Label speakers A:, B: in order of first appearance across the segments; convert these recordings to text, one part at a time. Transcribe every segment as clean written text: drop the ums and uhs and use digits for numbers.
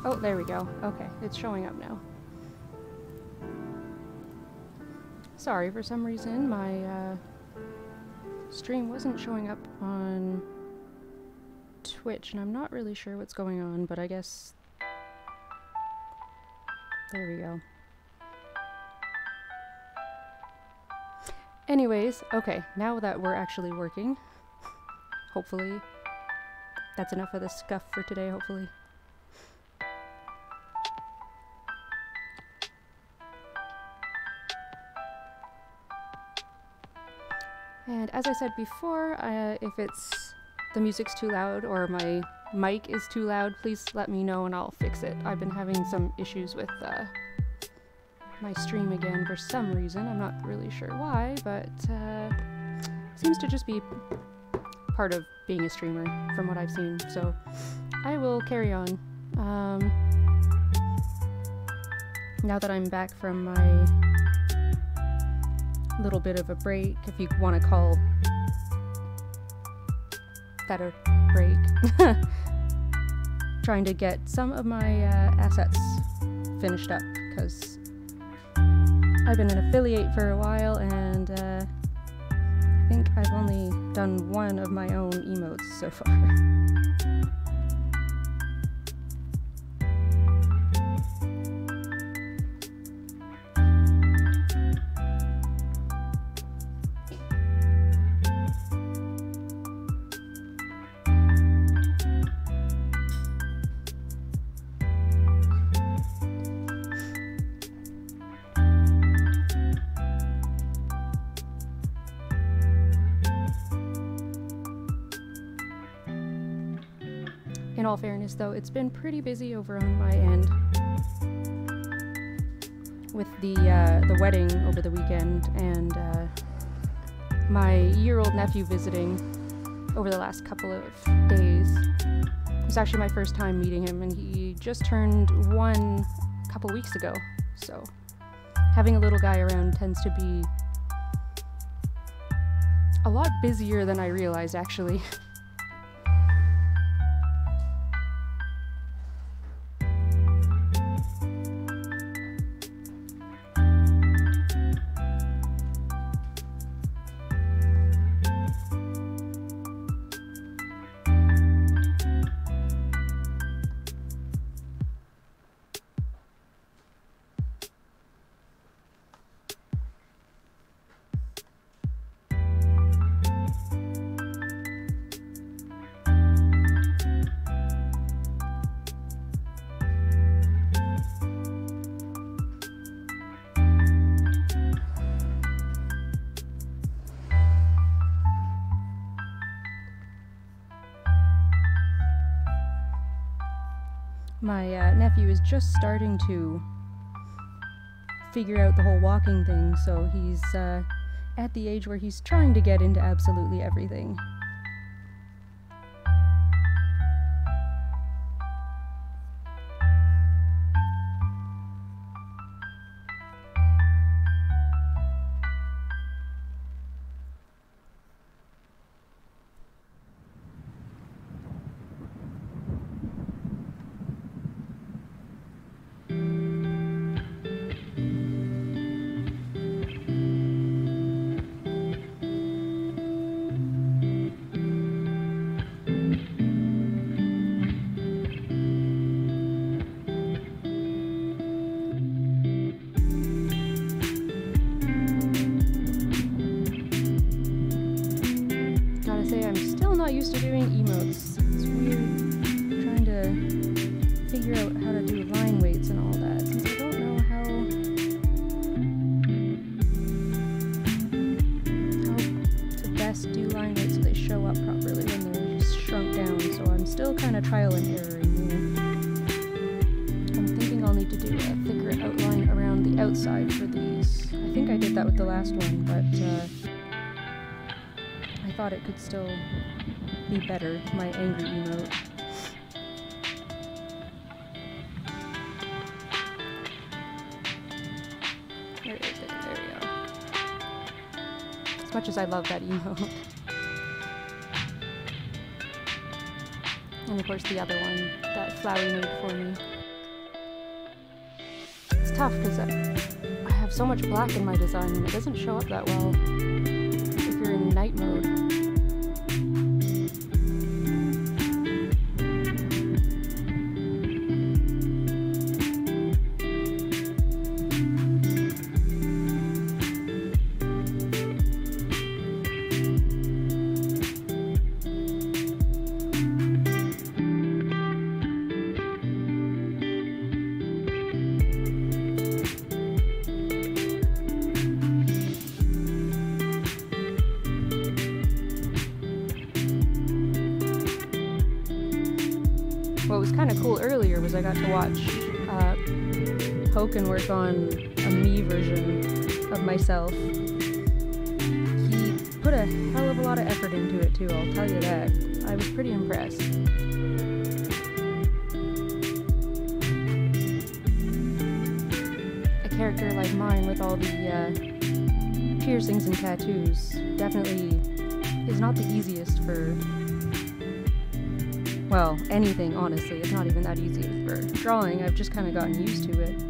A: Oh, there we go. Okay, it's showing up now. Sorry, for some reason my stream wasn't showing up on Twitch, and I'm not really sure what's going on, but I guess... There we go. Anyways, okay, now that we're actually working, hopefully that's enough of the scuff for today, hopefully. And as I said before, if the music's too loud or my mic is too loud, please let me know and I'll fix it. I've been having some issues with my stream again for some reason. I'm not really sure why, but seems to just be part of being a streamer from what I've seen. So I will carry on. Now that I'm back from my little bit of a break, if you want to call that a break, trying to get some of my assets finished up, because I've been an affiliate for a while, and I think I've only done one of my own emotes so far. In all fairness, though, it's been pretty busy over on my end with the wedding over the weekend, and my year-old nephew visiting over the last couple of days. It was actually my first time meeting him, and he just turned 1 a couple weeks ago, so having a little guy around tends to be a lot busier than I realized, actually. My nephew is just starting to figure out the whole walking thing, so he's at the age where he's trying to get into absolutely everything. Used to doing emotes. It's weird trying to figure out how to do line weights and all that, since I don't know how to best do line weights so they show up properly when they're just shrunk down, so I'm still kind of trial and erroring here. I'm thinking I'll need to do a thicker outline around the outside for these. I think I did that with the last one, but I thought it could still be better, my angry emote. There it is, there we go. As much as I love that emote. And of course the other one that Flowey made for me. tough because I have so much black in my design and it doesn't show up that well if you're in night mode. What was kind of cool earlier was I got to watch Hoken work on a me version of myself. He put a hell of a lot of effort into it too, I'll tell you that. I was pretty impressed. A character like mine with all the piercings and tattoos definitely is not the easiest for, well, anything, honestly. It's not even that easy for drawing. I've just kind of gotten used to it.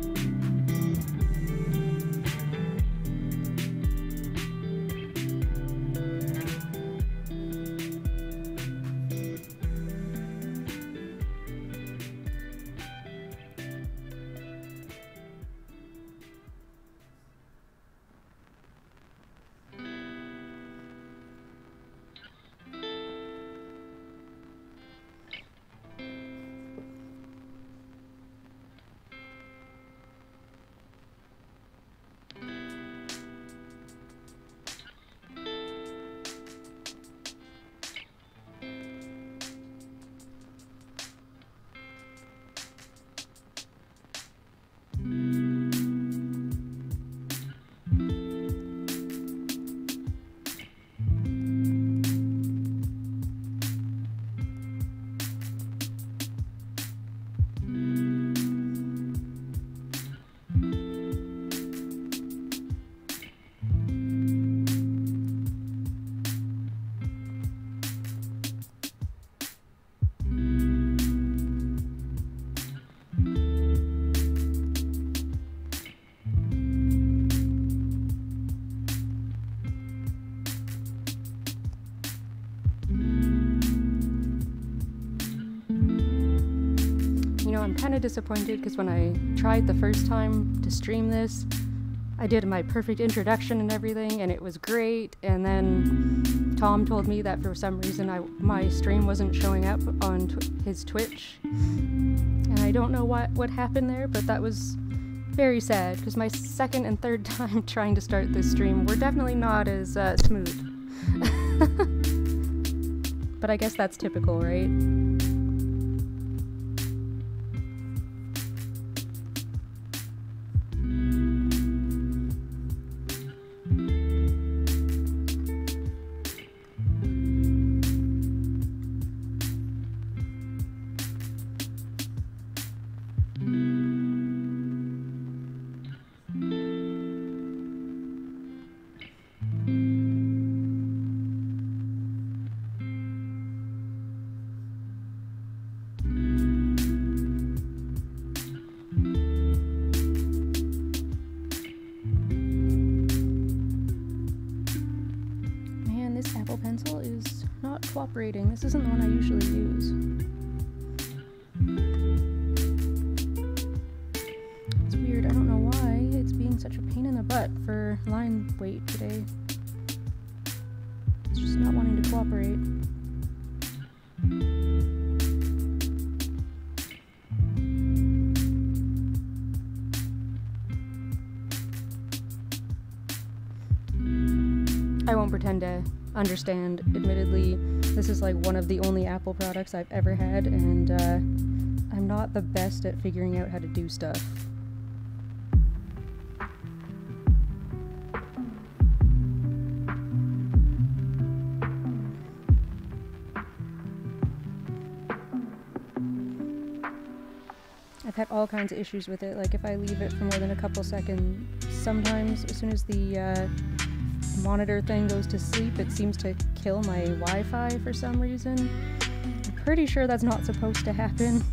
A: I'm kind of disappointed because when I tried the first time to stream this, I did my perfect introduction and everything, and it was great, and then Tom told me that for some reason my stream wasn't showing up on his Twitch, and I don't know what happened there, but that was very sad because my second and third time trying to start this stream were definitely not as smooth. But I guess that's typical, right? Pencil is not cooperating. This isn't the one I usually use. It's weird. I don't know why it's being such a pain in the butt for line weight today. It's just not wanting to cooperate. I won't pretend to understand. Admittedly, this is like one of the only Apple products I've ever had, and I'm not the best at figuring out how to do stuff. I've had all kinds of issues with it, like if I leave it for more than a couple seconds, sometimes as soon as the monitor thing goes to sleep, it seems to kill my Wi-Fi for some reason. I'm pretty sure that's not supposed to happen.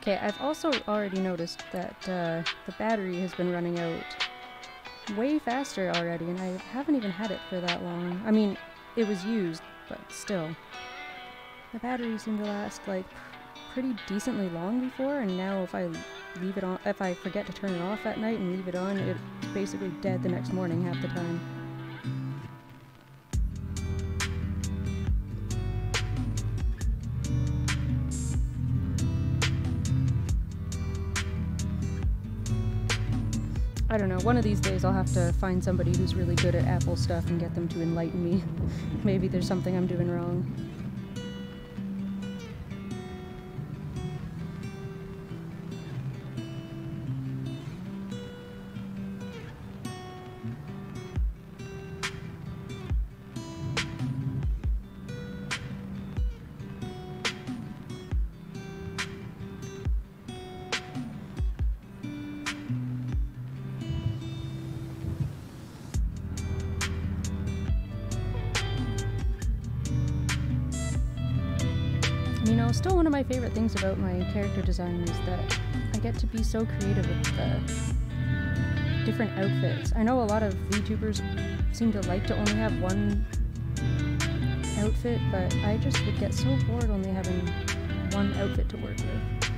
A: Okay, I've also already noticed that the battery has been running out way faster already, and I haven't even had it for that long. I mean, it was used, but still. The battery seemed to last, like, pretty decently long before, and now if I leave it on, if I forget to turn it off at night and leave it on, it's basically dead the next morning half the time. I don't know, one of these days I'll have to find somebody who's really good at Apple stuff and get them to enlighten me. Maybe there's something I'm doing wrong. You know, still one of my favorite things about my character design is that I get to be so creative with the different outfits. I know a lot of VTubers seem to like to only have one outfit, but I just would get so bored only having one outfit to work with.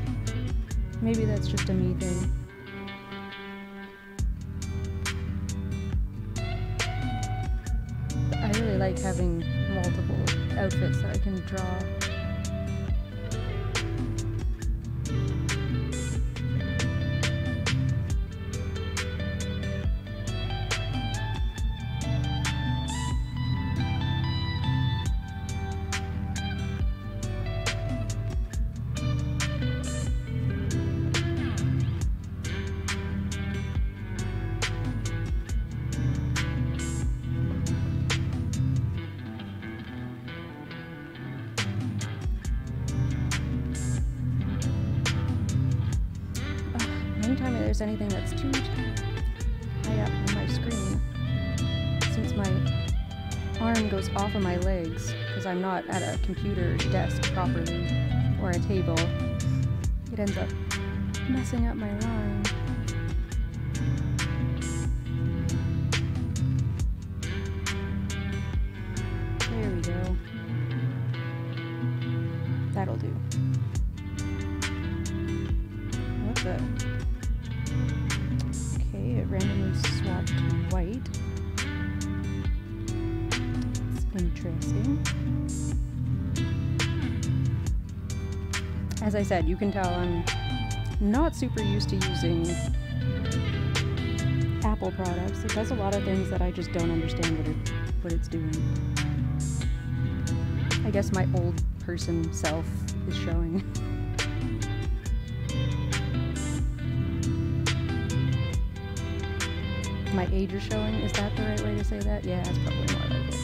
A: Maybe that's just a me thing. But I really like having multiple outfits that I can draw. Anytime there's anything that's too high up on my screen, since my arm goes off of my legs, because I'm not at a computer desk properly, or a table, it ends up messing up my line. There we go. That'll do. What the? It randomly swapped to white. It's interesting. As I said, you can tell I'm not super used to using Apple products. It does a lot of things that I just don't understand what it's doing. I guess my old person self is showing. My age is showing? Is that the right way to say that? Yeah, that's probably more like it.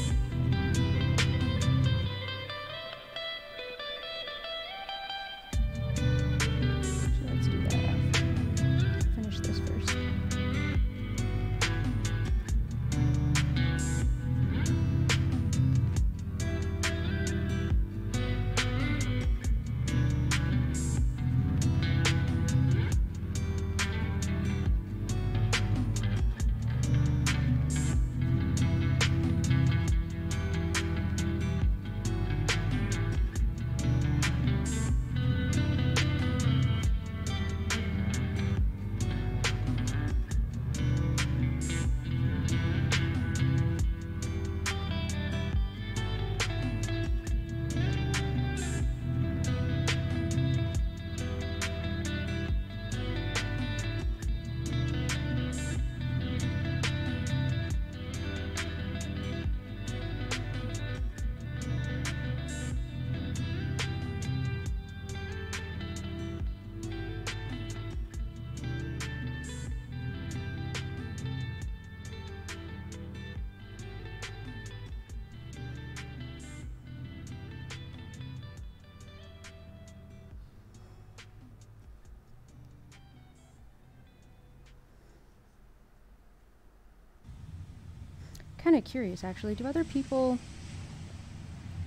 A: So let's do that after. Finish this first. Kind of curious, actually. Do other people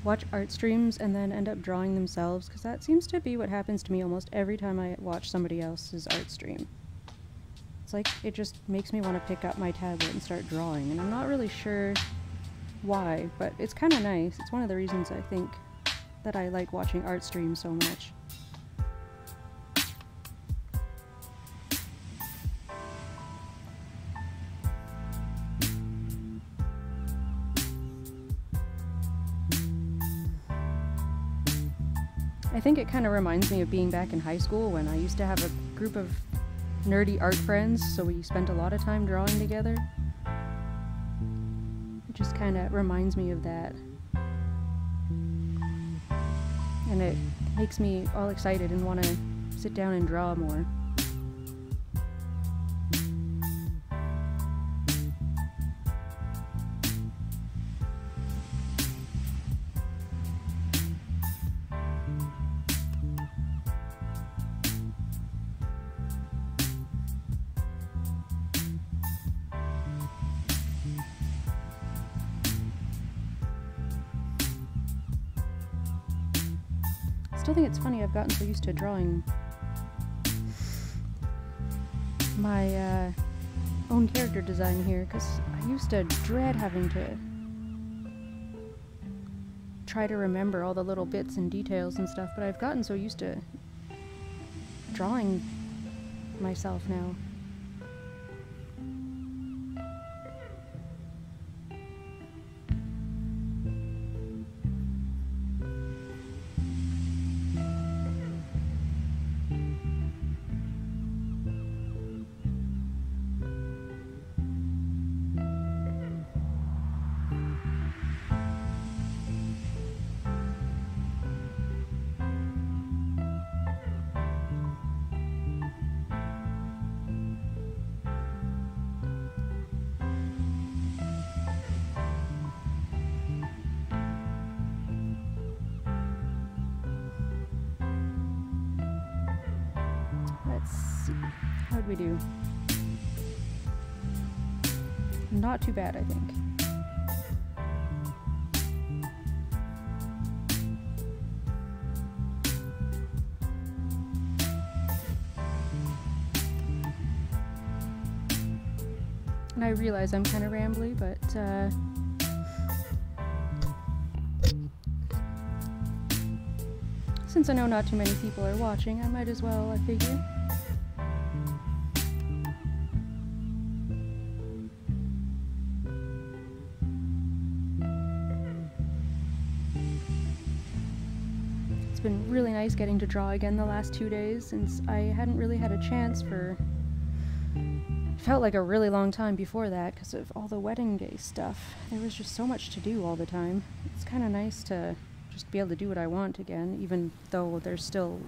A: watch art streams and then end up drawing themselves, because that seems to be what happens to me almost every time I watch somebody else's art stream. It's like it just makes me want to pick up my tablet and start drawing, and I'm not really sure why, but it's kind of nice. It's one of the reasons I think that I like watching art streams so much. I think it kind of reminds me of being back in high school when I used to have a group of nerdy art friends, so we spent a lot of time drawing together. It just kind of reminds me of that. And it makes me all excited and want to sit down and draw more. I still think it's funny I've gotten so used to drawing my own character design here, because I used to dread having to try to remember all the little bits and details and stuff, but I've gotten so used to drawing myself now. Let's see. How'd we do? Not too bad, I think. And I realize I'm kind of rambly, but since I know not too many people are watching, I might as well, I figure. It's been really nice getting to draw again the last 2 days, since I hadn't really had a chance for, it felt like a really long time before that because of all the wedding day stuff. There was just so much to do all the time. It's kind of nice to just be able to do what I want again, even though there's still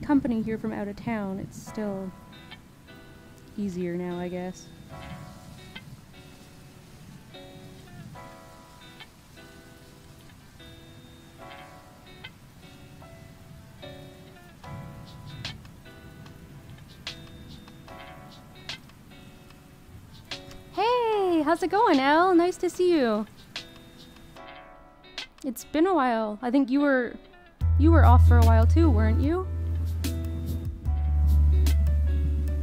A: company here from out of town. It's still easier now, I guess. Hey, how's it going, Elle? Nice to see you. It's been a while. I think you were off for a while too, weren't you?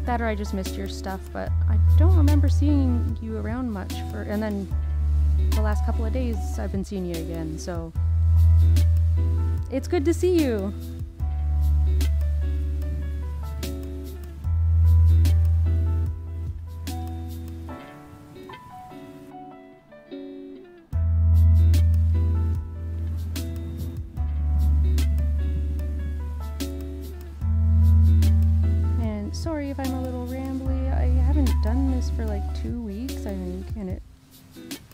A: That or I just missed your stuff, but I don't remember seeing you around much and then the last couple of days I've been seeing you again, so it's good to see you. Sorry if I'm a little rambly. I haven't done this for like 2 weeks, I think, and it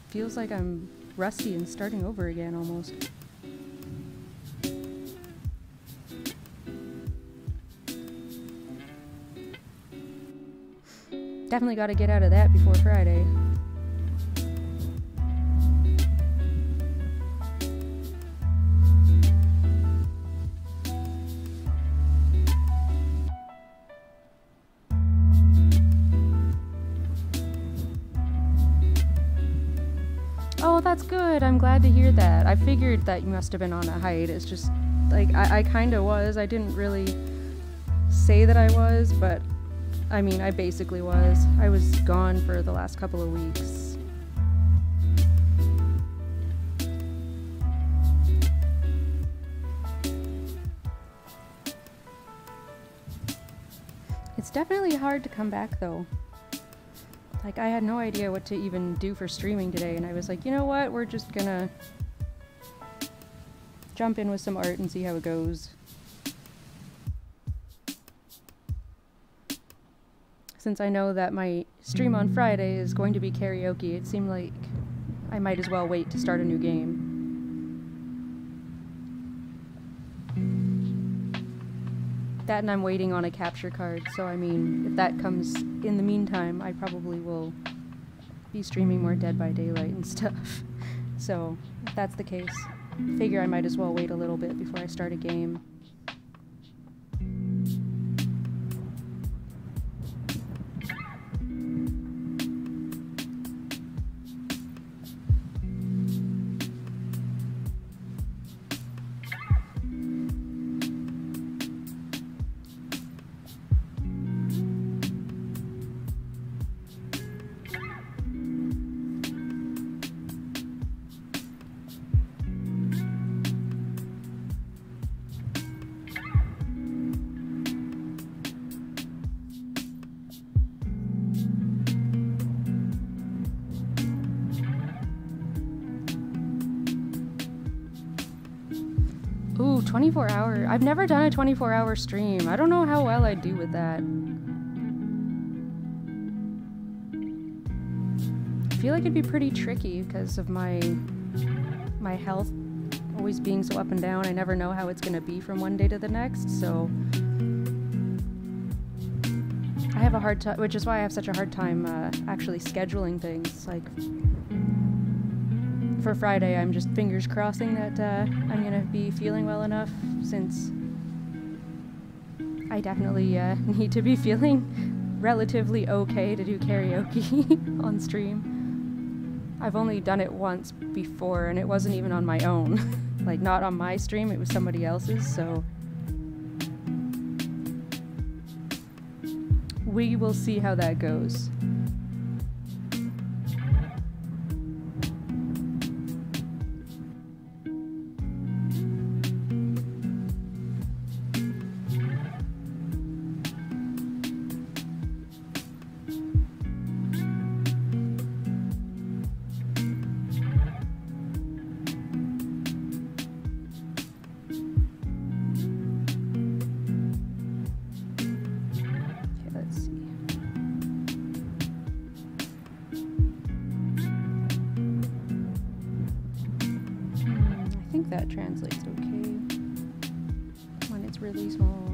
A: feels like I'm rusty and starting over again almost. Definitely got to get out of that before Friday. Oh, Oh, that's good. I'm glad to hear that. I figured that you must have been on a hiatus. Just, like, I kind of was. I didn't really say that I was, but, I mean, I basically was. I was gone for the last couple of weeks. It's definitely hard to come back, though. Like, I had no idea what to even do for streaming today, and I was like, you know what, we're just gonna jump in with some art and see how it goes. Since I know that my stream on Friday is going to be karaoke, it seemed like I might as well wait to start a new game. That, and I'm waiting on a capture card, so I mean, if that comes in the meantime, I probably will be streaming more Dead by Daylight and stuff. So, if that's the case, I figure I might as well wait a little bit before I start a game. Ooh, 24-hour. I've never done a 24-hour stream. I don't know how well I'd do with that. I feel like it'd be pretty tricky because of my health always being so up and down. I never know how it's gonna be from one day to the next, so I have a hard time, which is why I have such a hard time actually scheduling things. Like, for Friday, I'm just fingers crossing that I'm gonna be feeling well enough, since I definitely need to be feeling relatively okay to do karaoke on stream. I've only done it once before, and it wasn't even on my own. Like, not on my stream, it was somebody else's, so we will see how that goes. That translates okay when it's really small.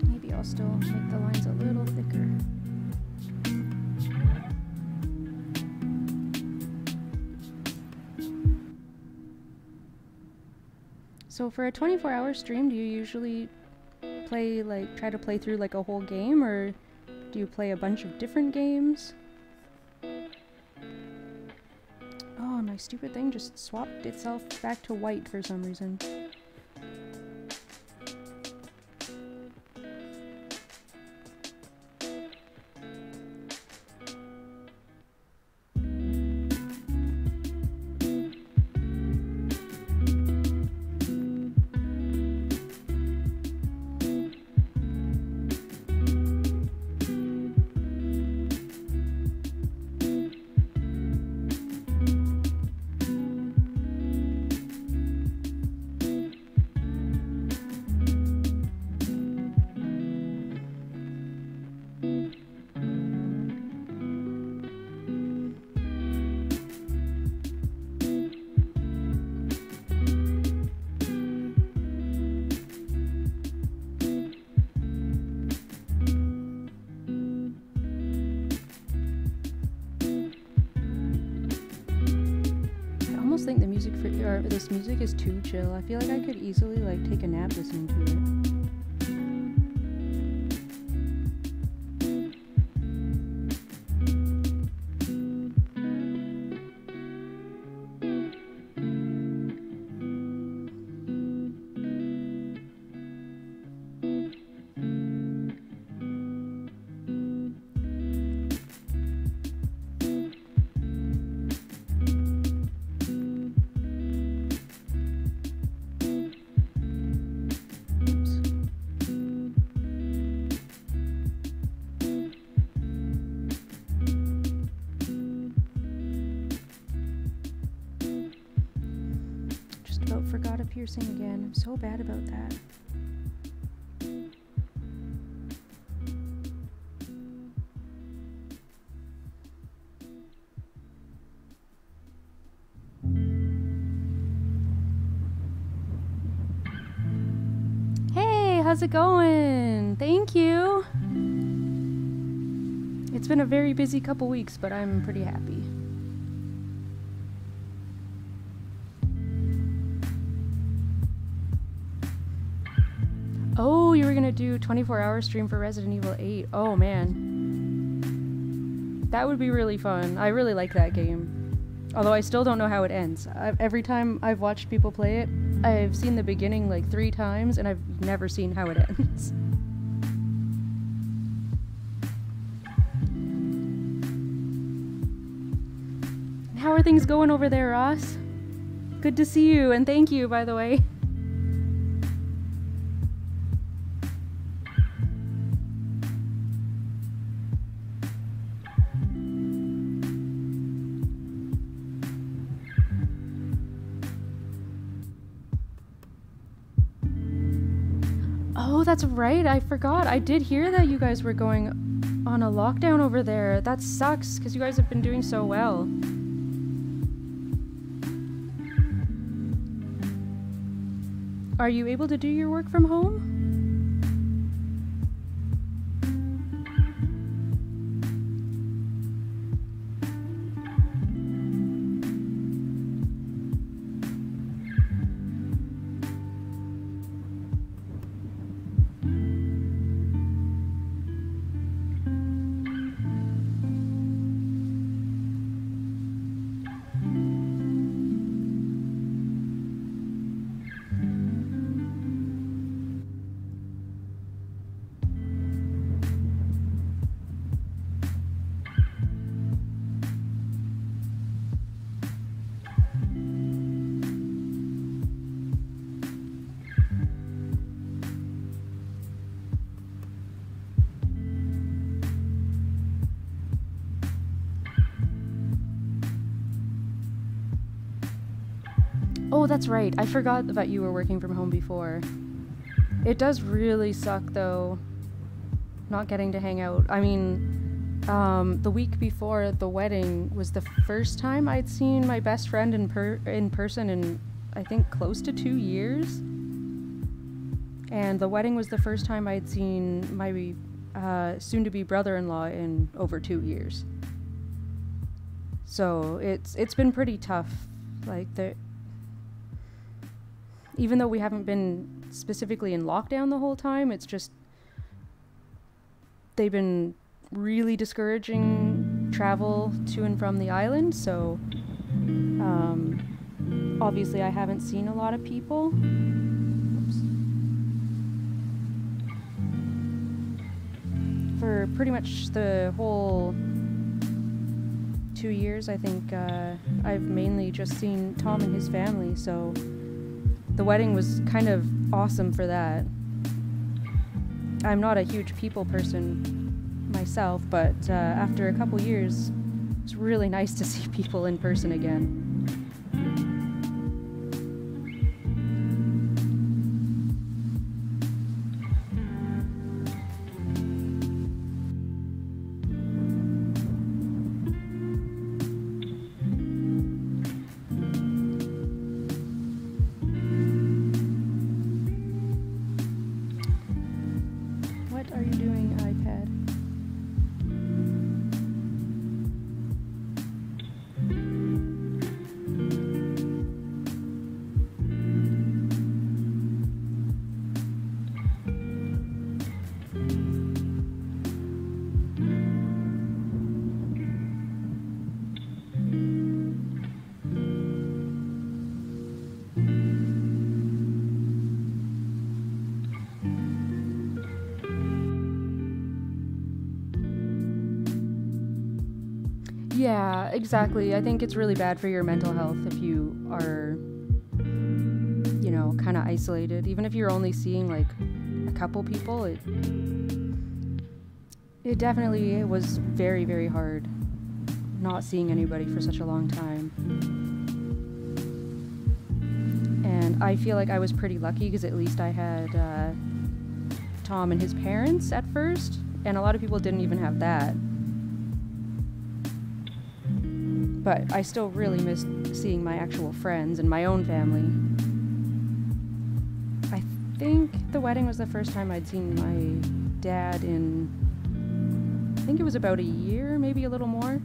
A: Maybe I'll still make the lines a little thicker. So for a 24-hour stream, do you usually play, like, try to play through like a whole game, or do you play a bunch of different games? Oh, my stupid thing just swapped itself back to white for some reason. Think the music for this music is too chill. I feel like I could easily like take a nap listening to it. piercing again. I'm so bad about that. Hey, how's it going? Thank you. It's been a very busy couple weeks, but I'm pretty happy. Oh, you were gonna do 24-hour stream for Resident Evil 8. Oh man. That would be really fun. I really like that game. Although I still don't know how it ends. Every time I've watched people play it, I've seen the beginning like 3 times, and I've never seen how it ends. How are things going over there, Ross? Good to see you, and thank you, by the way. Oh, that's right. I forgot. I did hear that you guys were going on a lockdown over there. That sucks, because you guys have been doing so well. Are you able to do your work from home? Oh, that's right. I forgot that you were working from home before. It does really suck, though, not getting to hang out. I mean, the week before the wedding was the first time I'd seen my best friend in person in, I think, close to 2 years. And the wedding was the first time I'd seen my soon-to-be brother-in-law in over 2 years. So it's been pretty tough. Like, even though we haven't been specifically in lockdown the whole time, it's just they've been really discouraging travel to and from the island, so obviously I haven't seen a lot of people. Oops. For pretty much the whole 2 years, I think I've mainly just seen Tom and his family, so the wedding was kind of awesome for that. I'm not a huge people person myself, but after a couple years, it's really nice to see people in person again. Yeah, exactly. I think it's really bad for your mental health if you are, you know, kind of isolated. Even if you're only seeing like a couple people, it definitely was very, very hard not seeing anybody for such a long time. And I feel like I was pretty lucky because at least I had Tom and his parents at first, and a lot of people didn't even have that. But I still really miss seeing my actual friends and my own family. I think the wedding was the first time I'd seen my dad in, I think it was about a year, maybe a little more.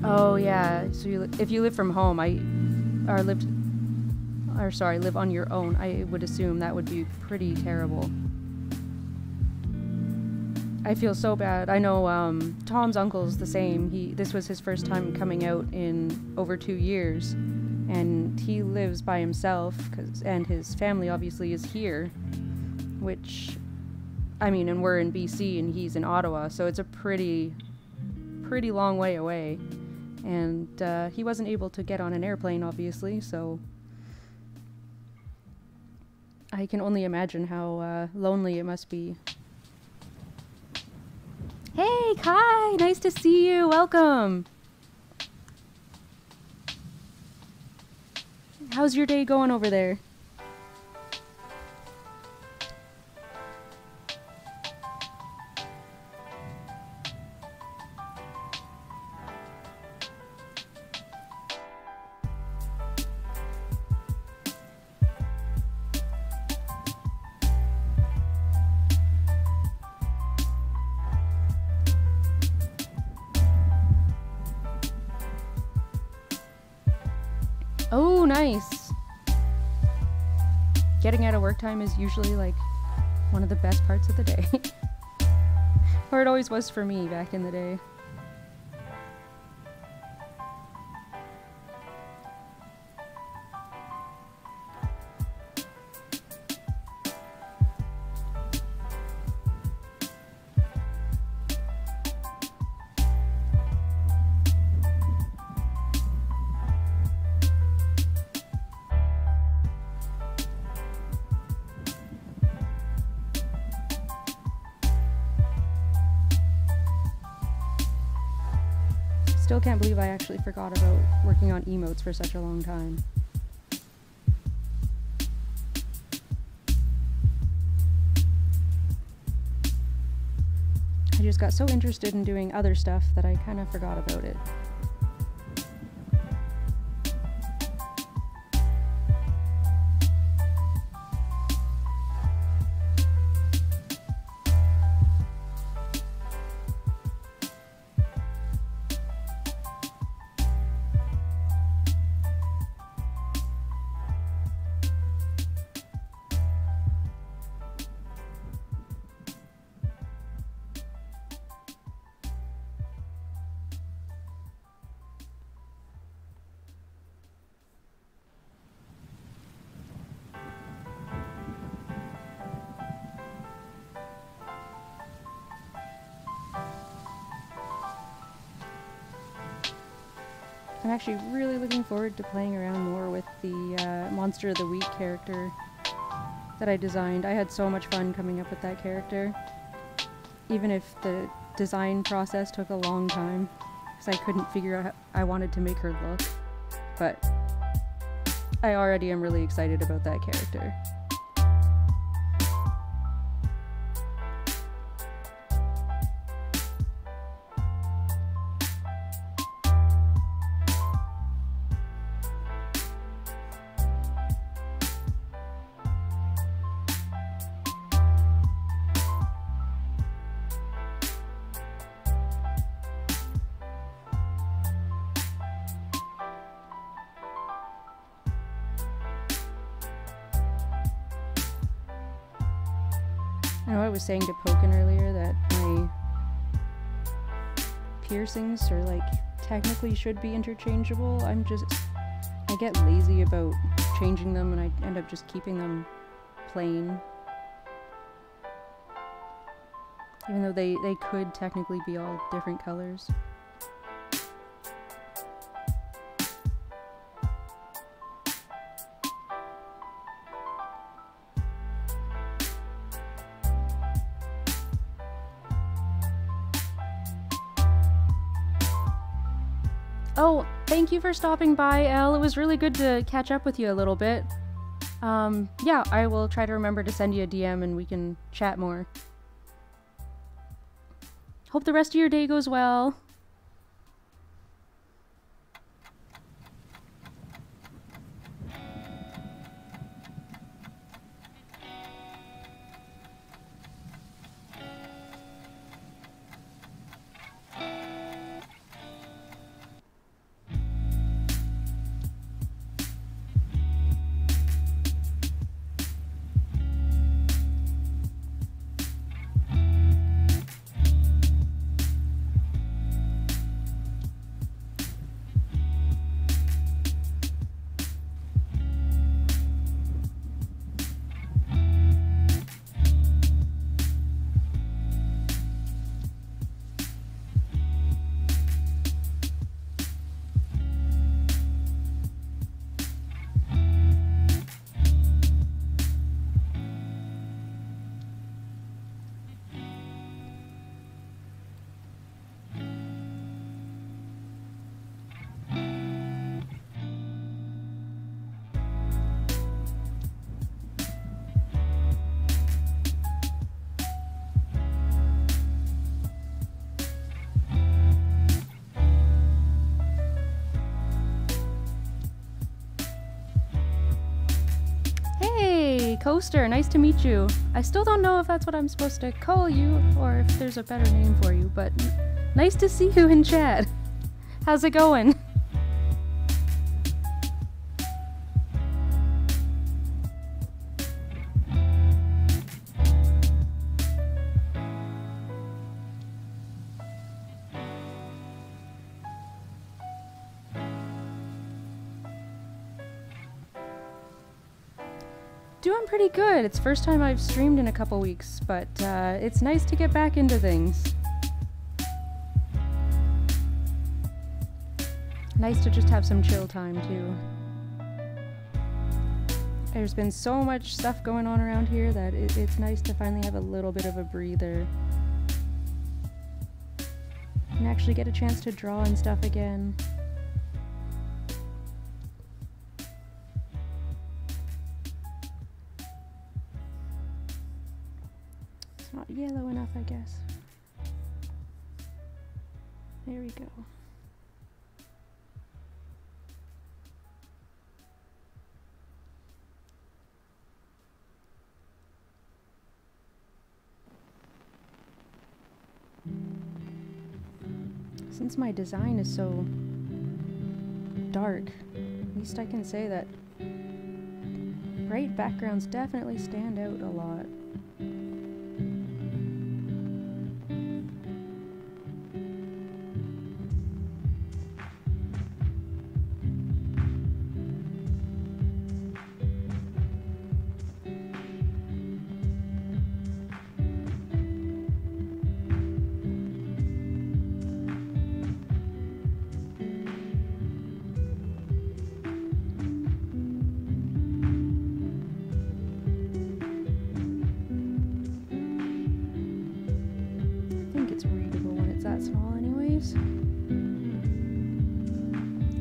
A: Oh yeah, so if you live from home, live on your own, I would assume that would be pretty terrible. I feel so bad. I know Tom's uncle's the same. This was his first time coming out in over 2 years, and he lives by himself, and his family obviously is here, which, I mean, and we're in BC and he's in Ottawa, so it's a pretty long way away. And he wasn't able to get on an airplane, obviously, so I can only imagine how lonely it must be. Hey, Kai! Nice to see you! Welcome! How's your day going over there? Oh, nice! Getting out of work time is usually like one of the best parts of the day. Or it always was for me back in the day. Still can't believe I actually forgot about working on emotes for such a long time. I just got so interested in doing other stuff that I kind of forgot about it. I'm actually really looking forward to playing around more with the Monster of the Week character that I designed. I had so much fun coming up with that character, even if the design process took a long time, because I couldn't figure out how I wanted to make her look, but I already am really excited about that character. I know I was saying to Pokin earlier that my piercings are like technically should be interchangeable. I get lazy about changing them and I end up just keeping them plain. Even though they could technically be all different colors. Oh, Thank you for stopping by, Elle. It was really good to catch up with you a little bit. Yeah, I will try to remember to send you a DM and we can chat more. Hope the rest of your day goes well. Coaster, nice to meet you. I still don't know if that's what I'm supposed to call you or if there's a better name for you, but nice to see you in chat. How's it going? Doing pretty good. It's first time I've streamed in a couple weeks, but it's nice to get back into things. Nice to just have some chill time too. There's been so much stuff going on around here that it's nice to finally have a little bit of a breather. And actually get a chance to draw and stuff again. Not yellow enough, I guess. There we go. Since my design is so dark, at least I can say that bright backgrounds definitely stand out a lot.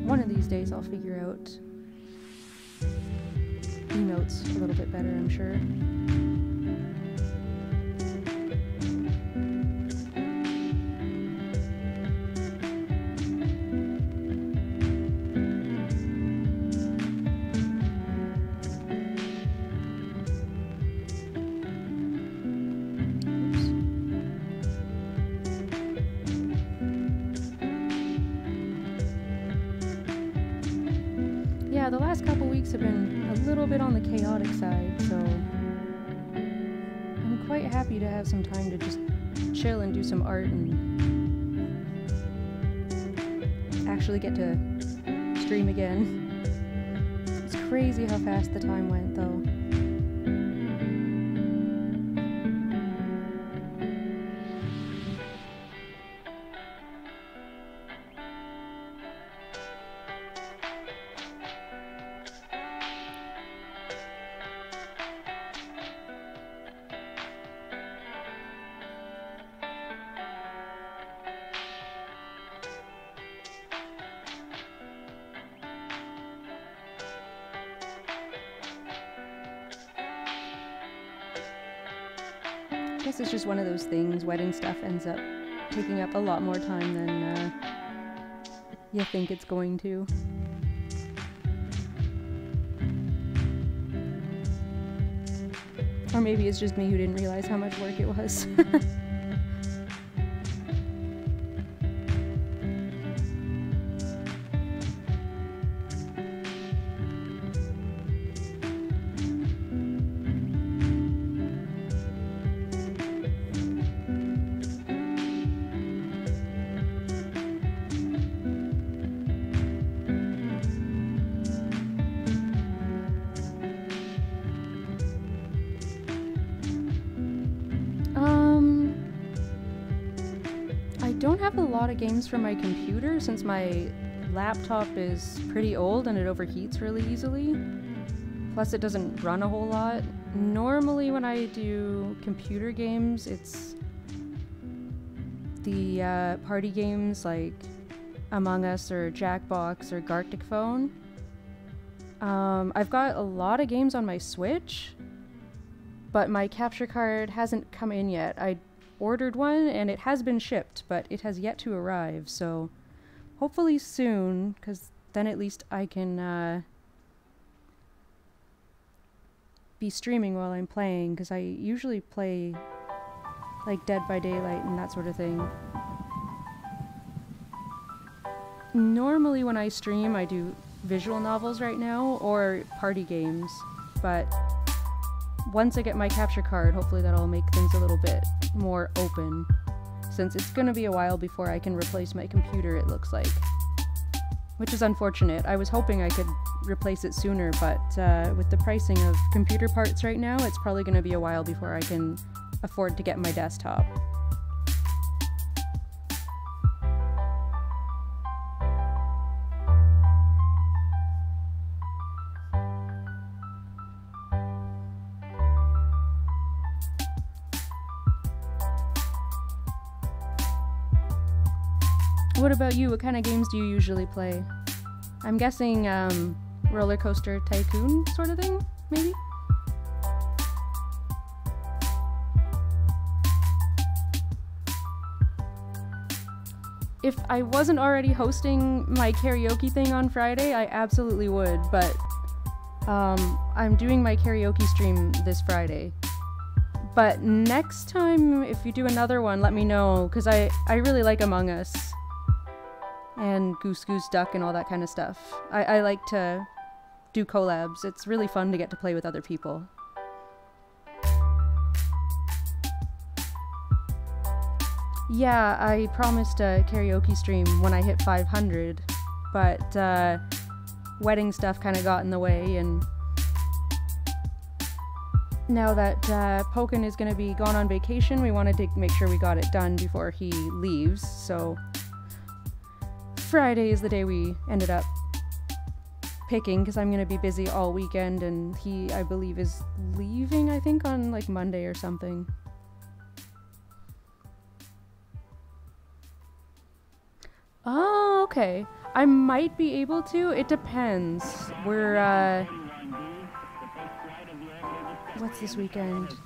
A: One of these days I'll figure out emotes a little bit better, I'm sure. The last couple weeks have been a little bit on the chaotic side, so I'm quite happy to have some time to just chill and do some art and actually get to stream again. It's crazy how fast the time went, though. guess it's just one of those things. Wedding stuff ends up taking up a lot more time than you think it's going to. Or maybe it's just me who didn't realize how much work it was. I don't have a lot of games for my computer since my laptop is pretty old and it overheats really easily. Plus it doesn't run a whole lot. Normally when I do computer games, it's the party games like Among Us or Jackbox or Gartic Phone. I've got a lot of games on my Switch, but my capture card hasn't come in yet. I ordered one and it has been shipped, but it has yet to arrive, so hopefully soon, because then at least I can be streaming while I'm playing, because I usually play like Dead by Daylight and that sort of thing. Normally when I stream I do visual novels right now or party games, but once I get my capture card, hopefully that'll make things a little bit more open, since it's gonna be a while before I can replace my computer, it looks like. Which is unfortunate. I was hoping I could replace it sooner, but with the pricing of computer parts right now, it's probably gonna be a while before I can afford to get my desktop. What about you? What kind of games do you usually play? I'm guessing Roller Coaster Tycoon sort of thing, maybe? If I wasn't already hosting my karaoke thing on Friday, I absolutely would, but I'm doing my karaoke stream this Friday. But next time, if you do another one, let me know, because I really like Among Us. And Goose Goose Duck and all that kind of stuff. I like to do collabs. It's really fun to get to play with other people. Yeah, I promised a karaoke stream when I hit 500, but wedding stuff kind of got in the way, and now that Pokin is going to be gone on vacation, we wanted to make sure we got it done before he leaves, so Friday is the day we ended up picking, because I'm going to be busy all weekend, and he, I believe, is leaving, I think, on like Monday or something. Oh, okay. I might be able to. It depends. We're, what's this weekend?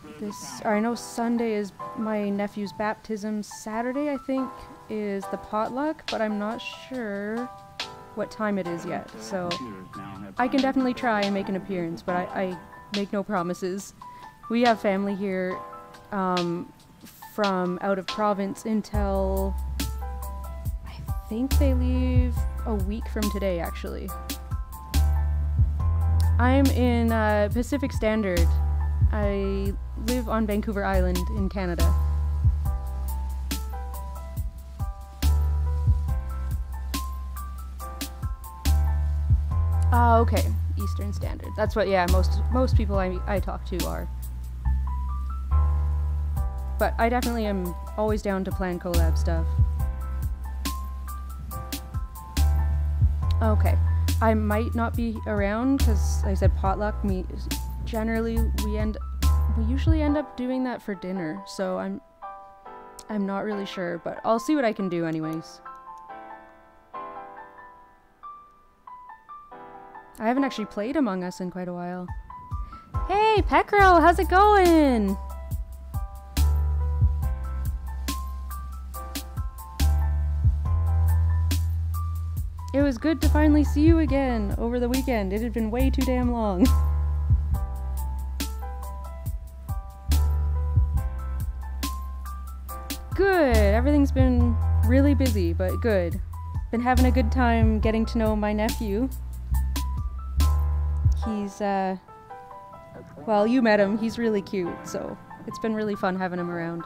A: I know Sunday is my nephew's baptism. Saturday, I think, is the potluck, but I'm not sure what time it is yet, so I can definitely try and make an appearance, but I make no promises. We have family here from out of province until I think they leave a week from today, actually. I'm in Pacific Standard. I live on Vancouver Island in Canada. Ah, okay. Eastern Standard. That's what, yeah, most people I talk to are. But I definitely am always down to plan collab stuff. Okay. I might not be around because, like I said, potluck, generally we usually end up doing that for dinner, so I'm not really sure, but I'll see what I can do anyways. I haven't actually played Among Us in quite a while. Hey, Peckrell, how's it going? It was good to finally see you again over the weekend. It had been way too damn long. Good. Everything's been really busy, but good. Been having a good time getting to know my nephew. He's, well, you met him. He's really cute, so it's been really fun having him around.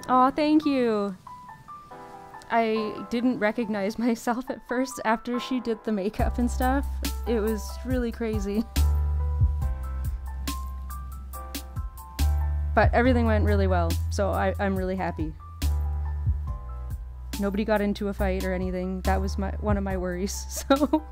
A: Aw, thank you. I didn't recognize myself at first after she did the makeup and stuff. It was really crazy. But everything went really well, so I'm really happy. Nobody got into a fight or anything. That was one of my worries, so...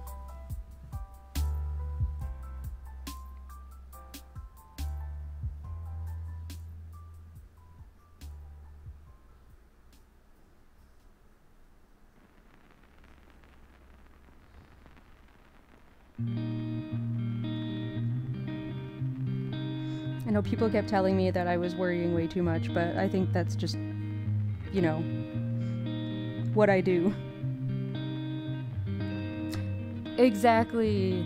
A: I know people kept telling me that I was worrying way too much, but I think that's just, you know, what I do. Exactly.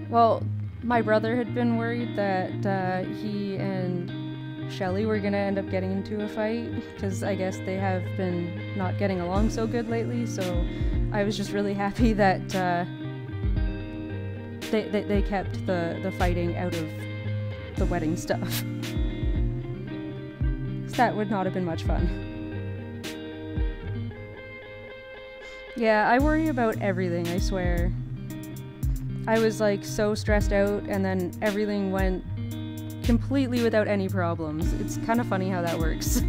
A: Well, my brother had been worried that he and Shelly were gonna end up getting into a fight, because I guess they have been not getting along so good lately, so I was just really happy that they kept the fighting out of the wedding stuff. So that would not have been much fun. Yeah, I worry about everything, I swear. I was like so stressed out and then everything went completely without any problems. It's kind of funny how that works.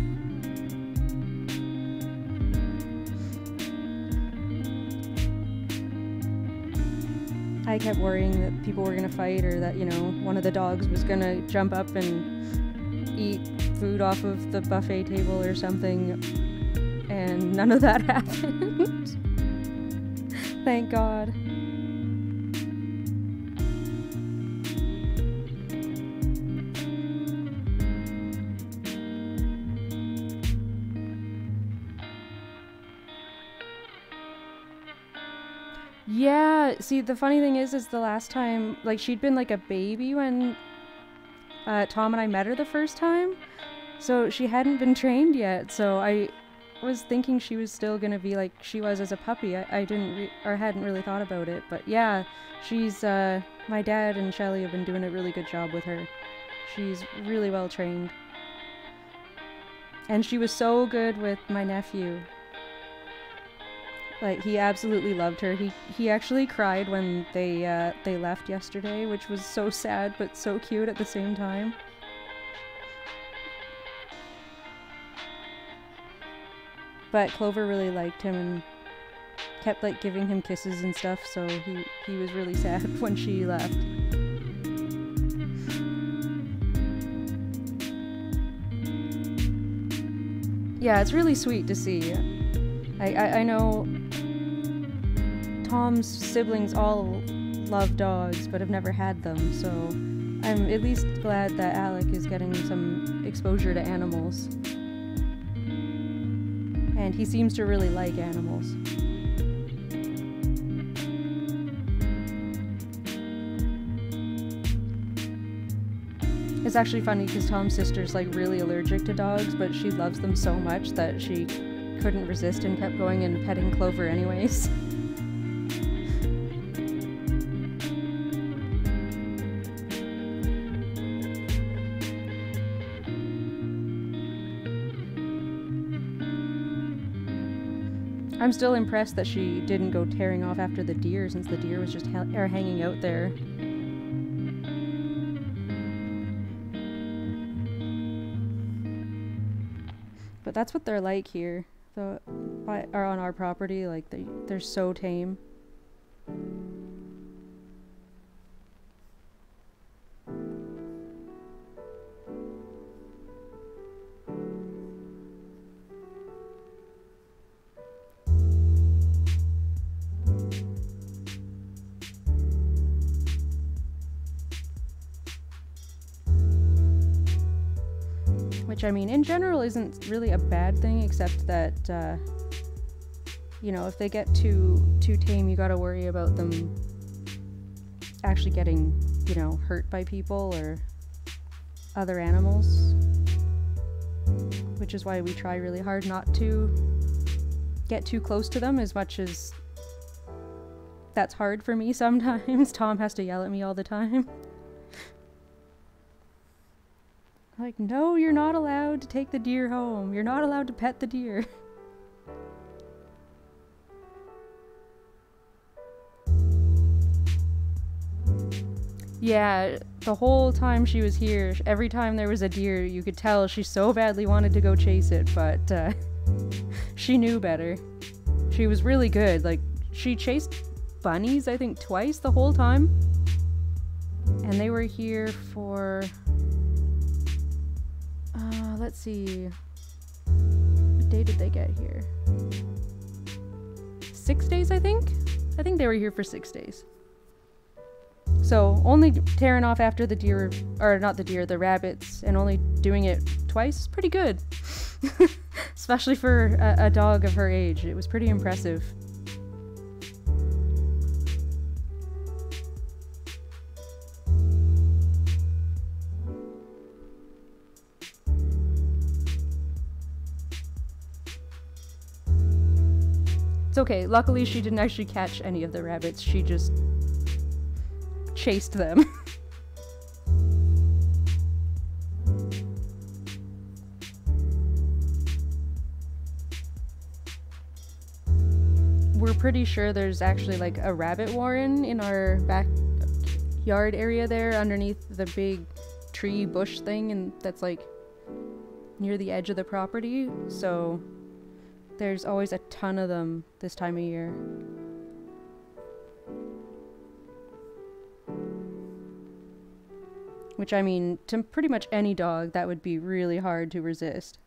A: I kept worrying that people were gonna fight or that, you know, one of the dogs was gonna jump up and eat food off of the buffet table or something, and none of that happened. Thank God. Yeah, see, the funny thing is the last time, like, she'd been like a baby when Tom and I met her the first time, so she hadn't been trained yet, so I was thinking she was still gonna be like she was as a puppy. I hadn't really thought about it, but yeah, she's, my dad and Shelly have been doing a really good job with her. She's really well trained. And she was so good with my nephew. Like, he absolutely loved her. He actually cried when they left yesterday, which was so sad but so cute at the same time. But Clover really liked him and kept like giving him kisses and stuff, so he was really sad when she left. Yeah, it's really sweet to see. I know Tom's siblings all love dogs, but have never had them, so I'm at least glad that Alec is getting some exposure to animals. And he seems to really like animals. It's actually funny because Tom's sister's like really allergic to dogs, but she loves them so much that she couldn't resist and kept going and petting Clover anyways. I'm still impressed that she didn't go tearing off after the deer, since the deer was just hanging out there. But that's what they're like here. Are on our property, like they're so tame. Which, I mean, in general isn't really a bad thing, except that you know, if they get too tame, you gotta worry about them actually getting, you know, hurt by people or other animals. Which is why we try really hard not to get too close to them, as much as that's hard for me sometimes. Tom has to yell at me all the time. Like, no, you're not allowed to take the deer home. You're not allowed to pet the deer. Yeah, the whole time she was here, every time there was a deer, you could tell she so badly wanted to go chase it, but she knew better. She was really good. Like, she chased bunnies, I think, twice the whole time. And they were here for... let's see. What day did they get here? 6 days, I think? I think they were here for 6 days. So, only tearing off after the deer, or not the deer, the rabbits, and only doing it twice is pretty good. Especially for a dog of her age. It was pretty impressive. It's okay. Luckily, she didn't actually catch any of the rabbits. She just chased them. We're pretty sure there's actually like a rabbit warren in our backyard area there underneath the big tree bush thing, and that's like near the edge of the property, so there's always a ton of them this time of year. Which, I mean, to pretty much any dog, that would be really hard to resist.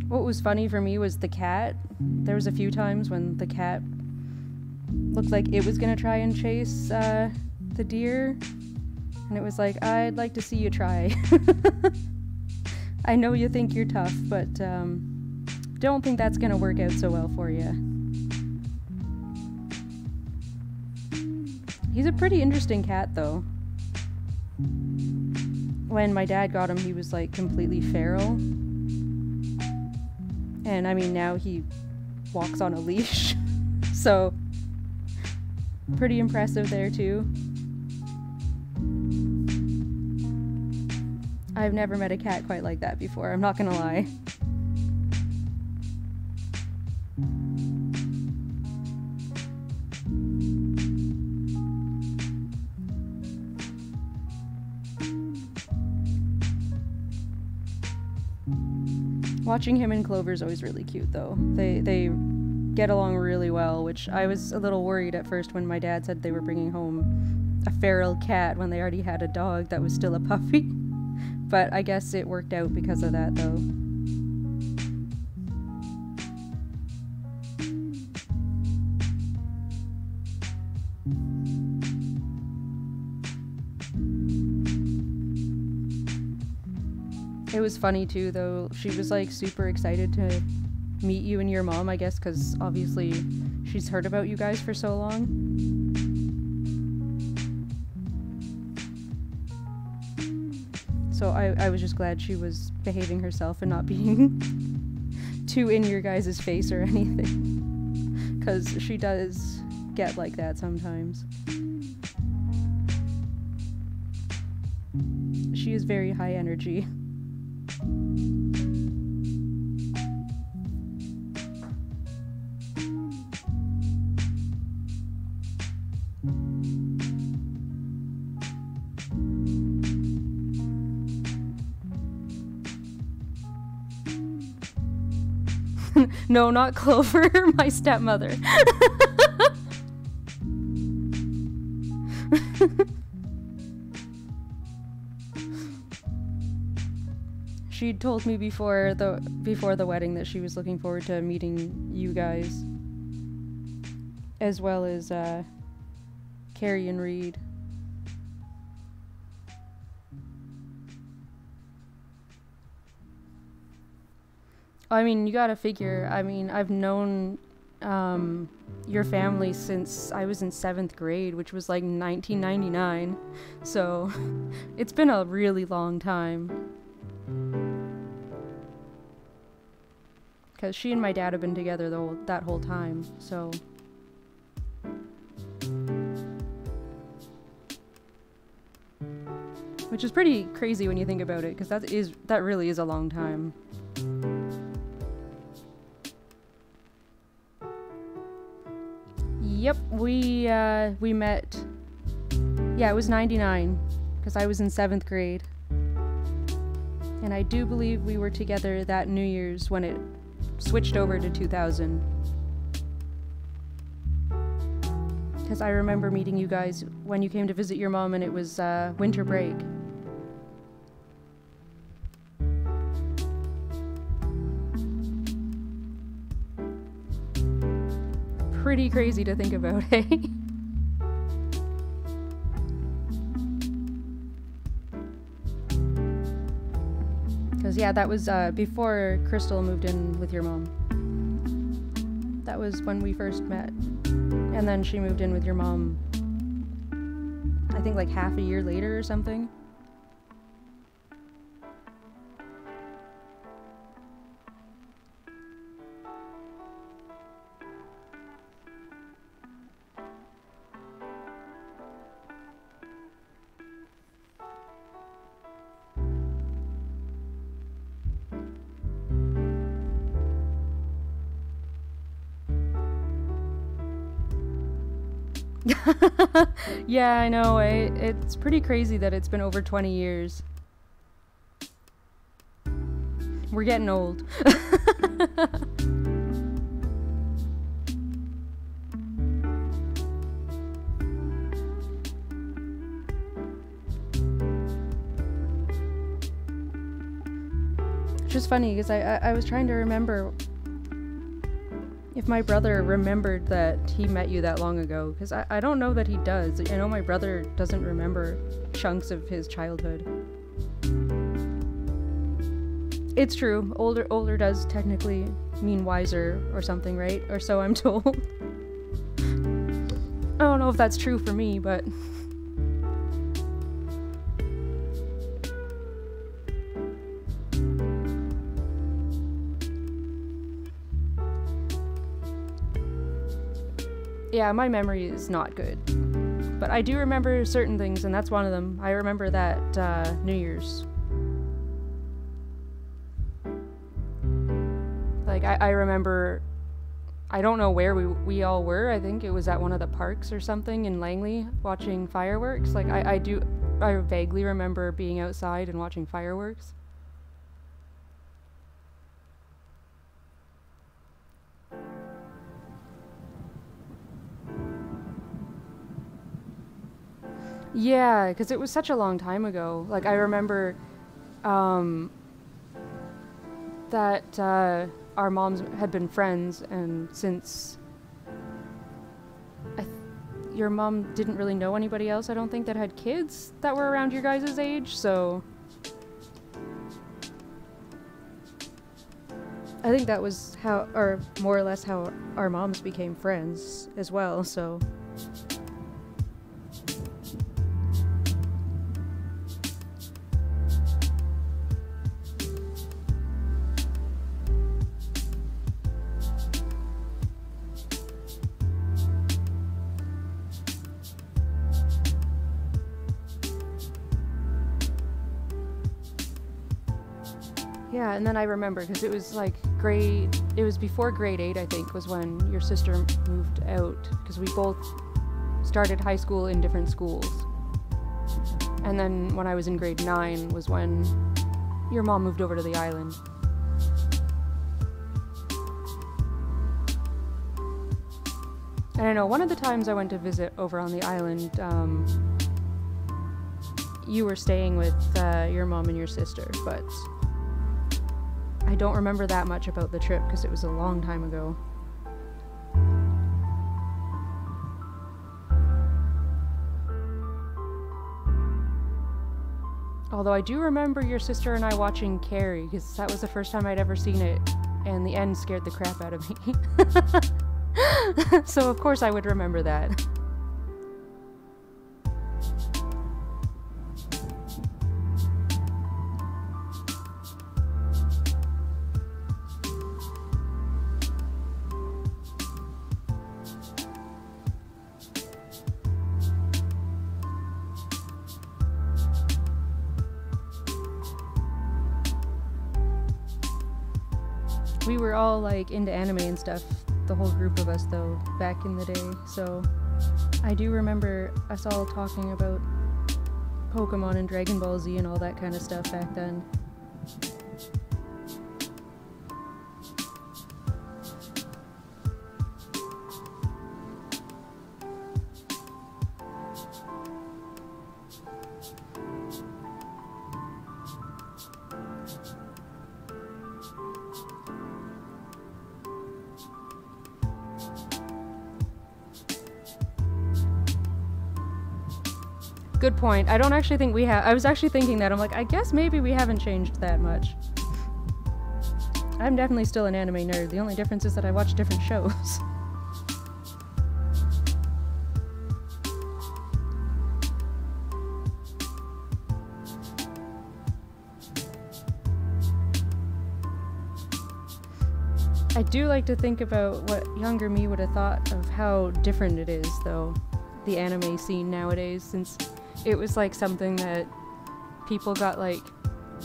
A: What was funny for me was the cat. There was a few times when the cat looked like it was gonna try and chase the deer, and it was like, I'd like to see you try. I know you think you're tough, but don't think that's gonna work out so well for you. He's a pretty interesting cat, though. When my dad got him, he was like completely feral. And I mean, now he walks on a leash. So, pretty impressive there too. I've never met a cat quite like that before, I'm not gonna lie. Watching him and Clover is always really cute, though. They get along really well, which I was a little worried at first when my dad said they were bringing home a feral cat when they already had a dog that was still a puppy. But I guess it worked out because of that, though. It was funny too, though. She was like super excited to meet you and your mom, I guess, because obviously she's heard about you guys for so long. So I was just glad she was behaving herself and not being too in your guys' face or anything. Because she does get like that sometimes. She is very high energy. No, not Clover, my stepmother. She told me before the wedding that she was looking forward to meeting you guys, as well as Carrie and Reed. I mean, you gotta figure, I mean, I've known your family since I was in 7th grade, which was like 1999, so it's been a really long time. Because she and my dad have been together that whole time, so... Which is pretty crazy when you think about it, because that really is a long time. Yep, we met... Yeah, it was 99, because I was in 7th grade. And I do believe we were together that New Year's when it switched over to 2000. Because I remember meeting you guys when you came to visit your mom and it was winter break. Pretty crazy to think about, eh? Because, yeah, that was before Crystal moved in with your mom. That was when we first met. And then she moved in with your mom, I think like half a year later or something. Yeah, I know. It's pretty crazy that it's been over 20 years. We're getting old. It's just funny because I was trying to remember if my brother remembered that he met you that long ago, because I don't know that he does. I know my brother doesn't remember chunks of his childhood. It's true. Older does technically mean wiser or something, right? Or so I'm told. I don't know if that's true for me, but... Yeah, my memory is not good. But I do remember certain things, and that's one of them. I remember that New Year's. Like, I remember... I don't know where we all were. I think it was at one of the parks or something in Langley, watching fireworks. Like, I vaguely remember being outside and watching fireworks. Yeah, because it was such a long time ago. Like, I remember that our moms had been friends, and since your mom didn't really know anybody else, I don't think, that had kids that were around your guys' age, so... I think that was how, or more or less how our moms became friends as well, so... Yeah, and then I remember, because it was like it was before grade 8, I think, was when your sister moved out, because we both started high school in different schools. And then when I was in grade 9 was when your mom moved over to the island. And I know one of the times I went to visit over on the island, you were staying with your mom and your sister, but I don't remember that much about the trip because it was a long time ago. Although I do remember your sister and I watching Carrie, because that was the first time I'd ever seen it, and the end scared the crap out of me. So of course I would remember that. We were all like into anime and stuff, the whole group of us though, back in the day, so I do remember us all talking about Pokemon and Dragon Ball Z and all that kind of stuff back then. Good point. I don't actually think we have. I was actually thinking that. I'm like, I guess maybe we haven't changed that much. I'm definitely still an anime nerd. The only difference is that I watch different shows. I do like to think about what younger me would have thought of how different it is, though, the anime scene nowadays, since it was like something that people got like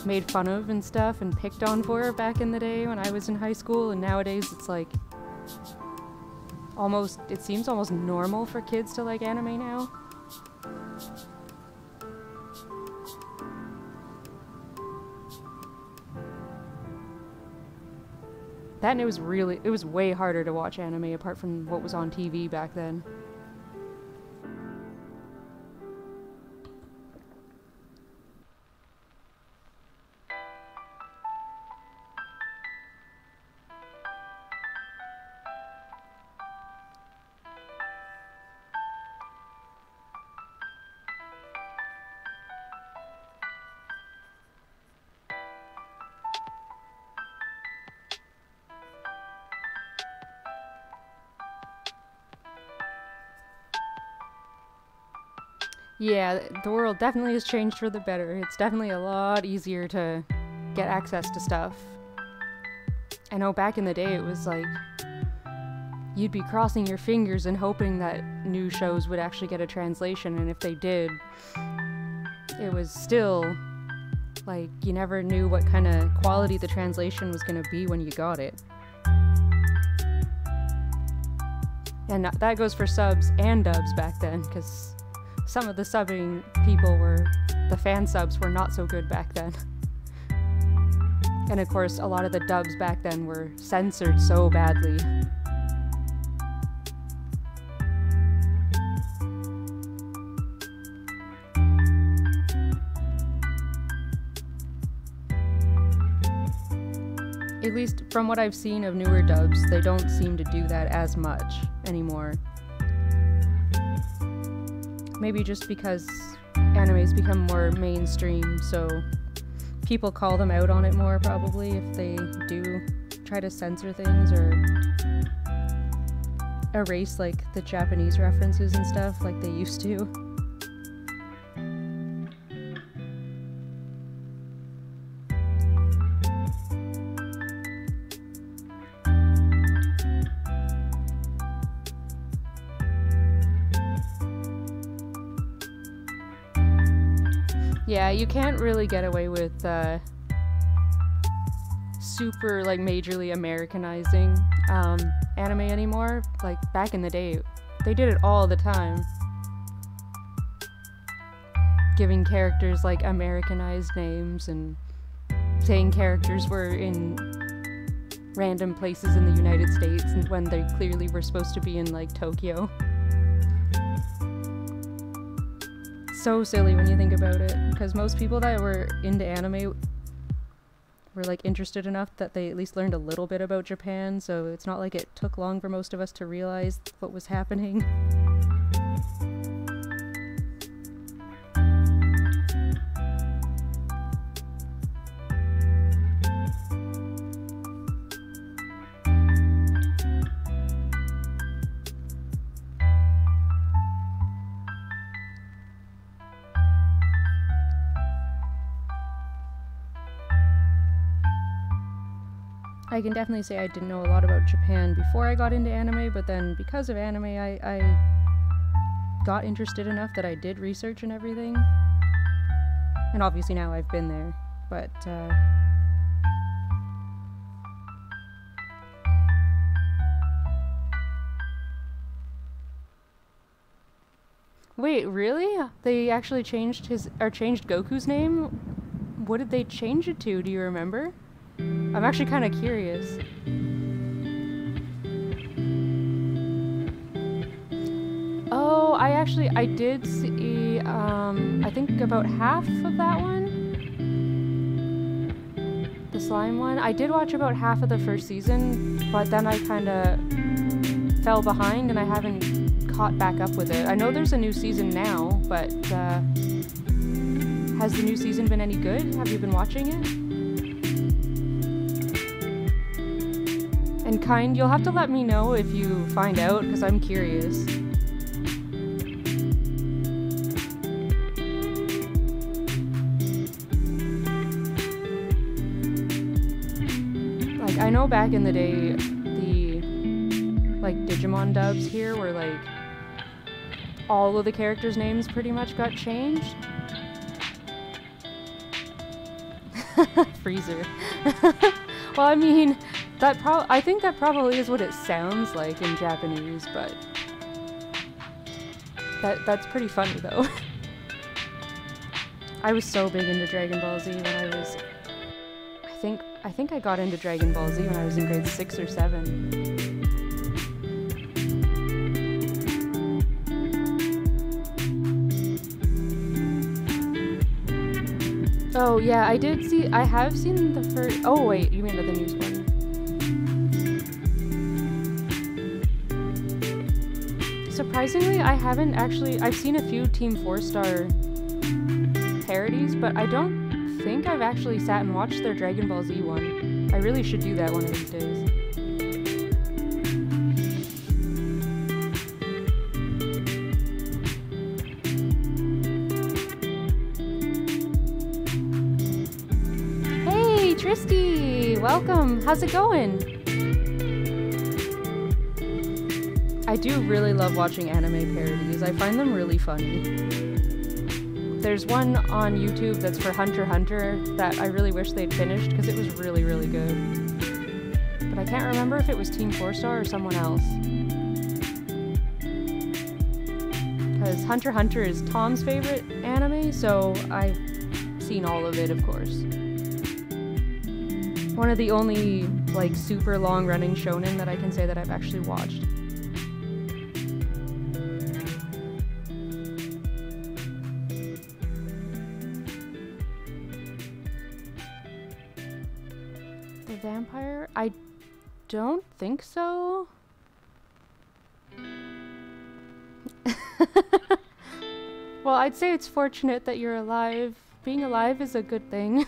A: made fun of and stuff and picked on for back in the day when I was in high school, and nowadays it's like almost, it seems almost normal for kids to like anime now. That, and it was way harder to watch anime apart from what was on TV back then. Yeah, the world definitely has changed for the better. It's definitely a lot easier to get access to stuff. I know back in the day it was like you'd be crossing your fingers and hoping that new shows would actually get a translation, and if they did, it was still like you never knew what kind of quality the translation was going to be when you got it. And that goes for subs and dubs back then, because some of the subbing people the fan subs were not so good back then. And of course, a lot of the dubs back then were censored so badly. At least from what I've seen of newer dubs, they don't seem to do that as much anymore. Maybe just because animes become more mainstream, so people call them out on it more, probably, if they do try to censor things or erase like the Japanese references and stuff like they used to. Yeah, you can't really get away with super, like, majorly Americanizing anime anymore. Like, back in the day, they did it all the time. Giving characters, like, Americanized names and saying characters were in random places in the United States and when they clearly were supposed to be in, like, Tokyo. So silly when you think about it, because most people that were into anime were like interested enough that they at least learned a little bit about Japan, so it's not like it took long for most of us to realize what was happening. I can definitely say I didn't know a lot about Japan before I got into anime, but then because of anime, I got interested enough that I did research and everything. And obviously now I've been there, but wait, really? They actually changed changed Goku's name? What did they change it to? Do you remember? I'm actually kind of curious. Oh, I did see, I think about half of that one. The slime one. I did watch about half of the first season, but then I kind of fell behind and I haven't caught back up with it. I know there's a new season now, but has the new season been any good? Have you been watching it? And you'll have to let me know if you find out, because I'm curious. Like, I know back in the day, the, like, Digimon dubs here were, like, all of the characters' names pretty much got changed. Freezer. Well, I mean, I think that probably is what it sounds like in Japanese, but that's pretty funny though. I was so big into Dragon Ball Z when I was, I think I got into Dragon Ball Z when I was in grade 6 or 7. Oh yeah, I have seen the first, oh wait, you mean the news one. Surprisingly, I haven't actually, I've seen a few Team 4-Star parodies, but I don't think I've actually sat and watched their Dragon Ball Z one. I really should do that one of these days. Hey, Tristy! Welcome! How's it going? I do really love watching anime parodies. I find them really funny. There's one on YouTube that's for Hunter x Hunter that I really wish they'd finished because it was really, really good. But I can't remember if it was Team 4-Star or someone else. Because Hunter x Hunter is Tom's favorite anime, so I've seen all of it, of course. One of the only, like, super long-running shonen that I can say that I've actually watched. Vampire? I don't think so. Well, I'd say it's fortunate that you're alive. Being alive is a good thing.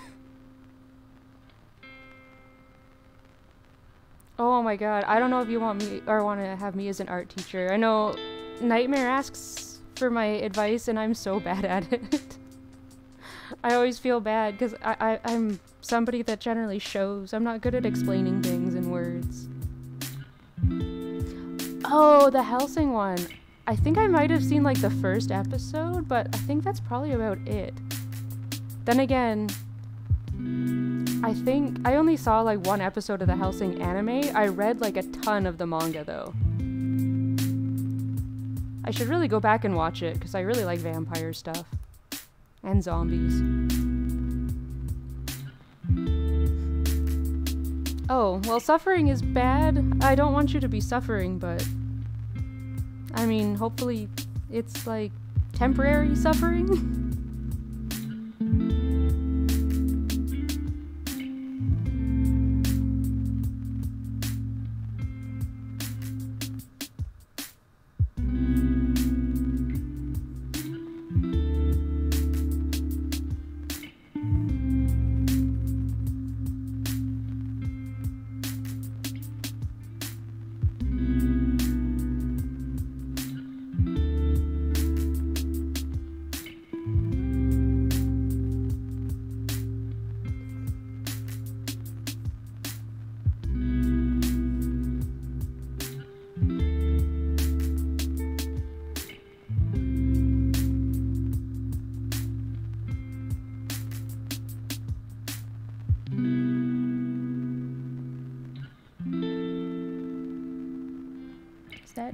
A: Oh my god, I don't know if you want me or want to have me as an art teacher. I know Nightmare asks for my advice and I'm so bad at it. I always feel bad because I'm somebody that generally shows. I'm not good at explaining things in words. Oh, the Hellsing one. I think I might have seen like the first episode, but I think that's probably about it. Then again, I think I only saw like one episode of the Hellsing anime. I read like a ton of the manga though. I should really go back and watch it because I really like vampire stuff. And zombies. Oh, well, suffering is bad. I don't want you to be suffering, but I mean, hopefully it's like temporary suffering.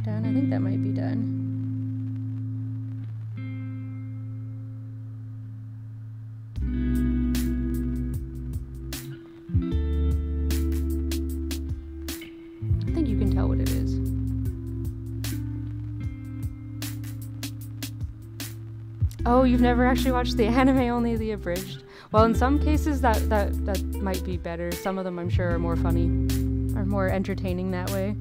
A: that done? I think that might be done. I think you can tell what it is. Oh, you've never actually watched the anime, only the abridged? Well, in some cases that might be better. Some of them I'm sure are more funny, are more entertaining that way.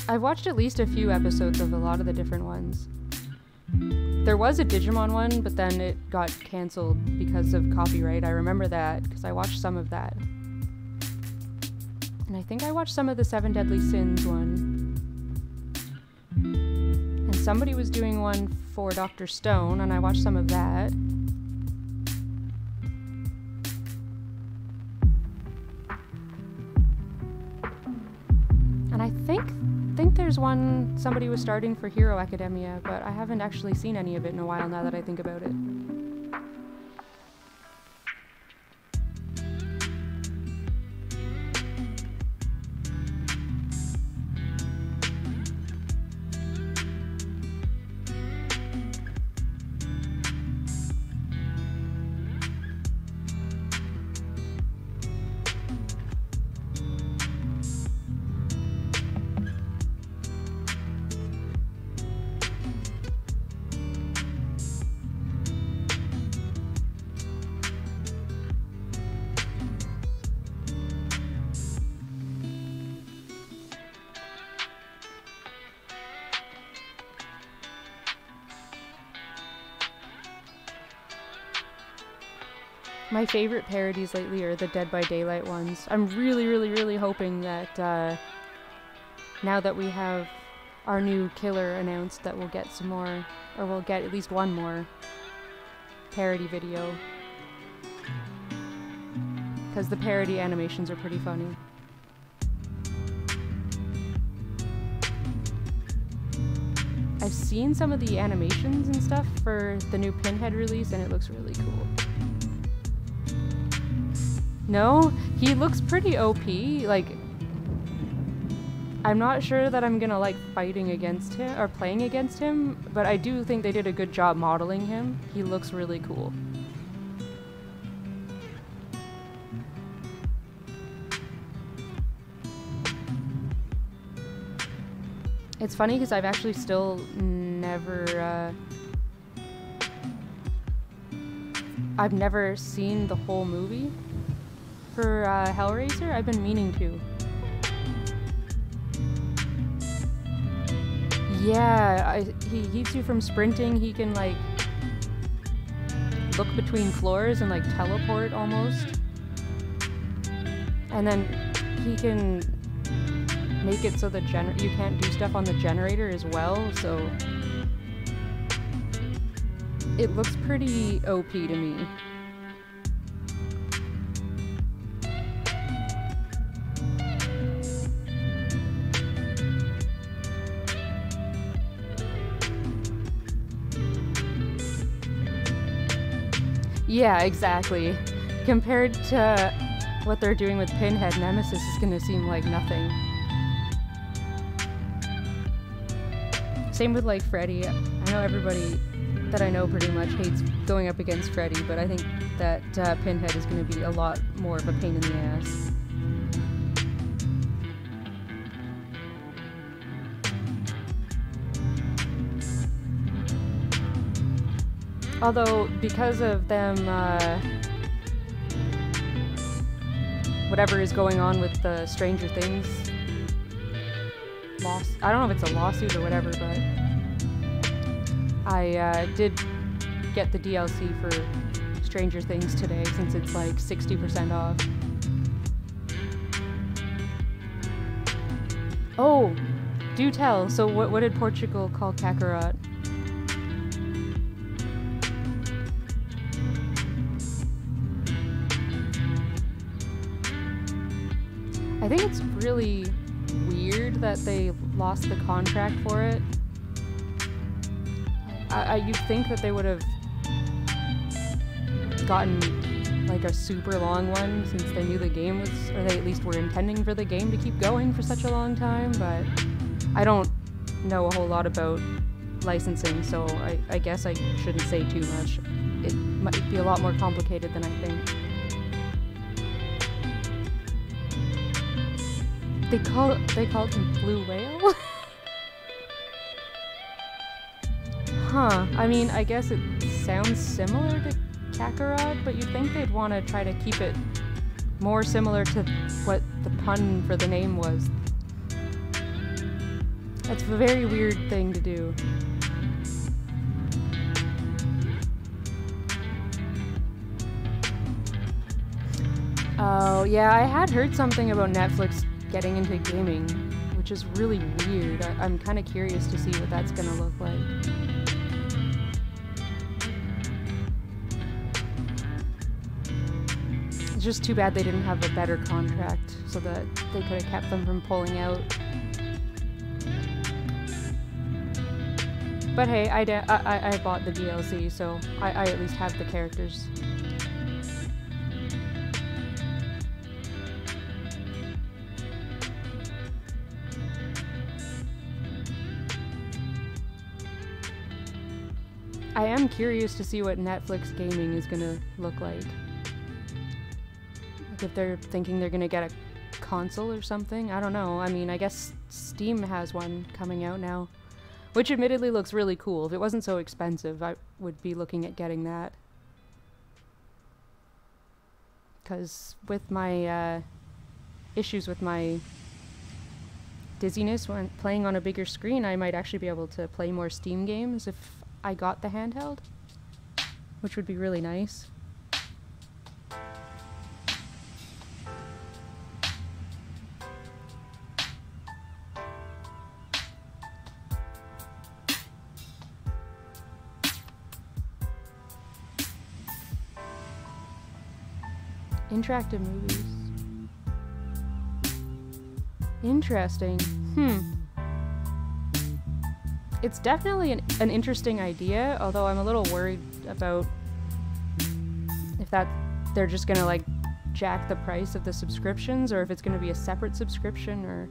A: I've watched at least a few episodes of a lot of the different ones. There was a Digimon one, but then it got cancelled because of copyright. I remember that, because I watched some of that. And I think I watched some of the Seven Deadly Sins one. And somebody was doing one for Dr. Stone, and I watched some of that. And I think there's one somebody was starting for Hero Academia, but I haven't actually seen any of it in a while now that I think about it. My favorite parodies lately are the Dead by Daylight ones. I'm really hoping that now that we have our new killer announced, that we'll get some more, or we'll get at least one more parody video. Because the parody animations are pretty funny. I've seen some of the animations and stuff for the new Pinhead release, and it looks really cool. No? He looks pretty OP, like, I'm not sure that I'm gonna like fighting against him, or playing against him, but I do think they did a good job modeling him. He looks really cool. It's funny because I've actually still never, I've never seen the whole movie for Hellraiser. I've been meaning to. Yeah, he keeps you from sprinting. He can like look between floors and like teleport almost. And then he can make it so the you can't do stuff on the generator as well, so it looks pretty OP to me. Yeah, exactly. Compared to what they're doing with Pinhead, Nemesis is gonna seem like nothing. Same with like Freddy. I know everybody that I know pretty much hates going up against Freddy, but I think that Pinhead is gonna be a lot more of a pain in the ass. Although, because of them, whatever is going on with the Stranger Things I don't know if it's a lawsuit or whatever, but I did get the DLC for Stranger Things today, since it's like 60% off. Oh, do tell. So what did Portugal call Kakarot? I think it's really weird that they lost the contract for it. You'd think that they would have gotten like a super long one, since they knew the game was, or they at least were intending for the game to keep going for such a long time, but I don't know a whole lot about licensing, so I guess I shouldn't say too much. It might be a lot more complicated than I think. They called him Blue Whale? Huh, I mean, I guess it sounds similar to Kakarot, but you'd think they'd want to try to keep it more similar to what the pun for the name was. That's a very weird thing to do. Oh, yeah, I had heard something about Netflix getting into gaming, which is really weird. I'm kind of curious to see what that's gonna look like. It's just too bad they didn't have a better contract so that they could have kept them from pulling out. But hey, I bought the DLC, so I at least have the characters. I am curious to see what Netflix gaming is gonna look like. Like if they're thinking they're gonna get a console or something, I don't know. I mean, I guess Steam has one coming out now, which admittedly looks really cool. If it wasn't so expensive, I would be looking at getting that. Because with my issues with my dizziness when playing on a bigger screen, I might actually be able to play more Steam games if I got the handheld, which would be really nice. Interactive movies. Interesting. It's definitely an interesting idea, although I'm a little worried about if they're just gonna like jack the price of the subscriptions, or if it's gonna be a separate subscription, or...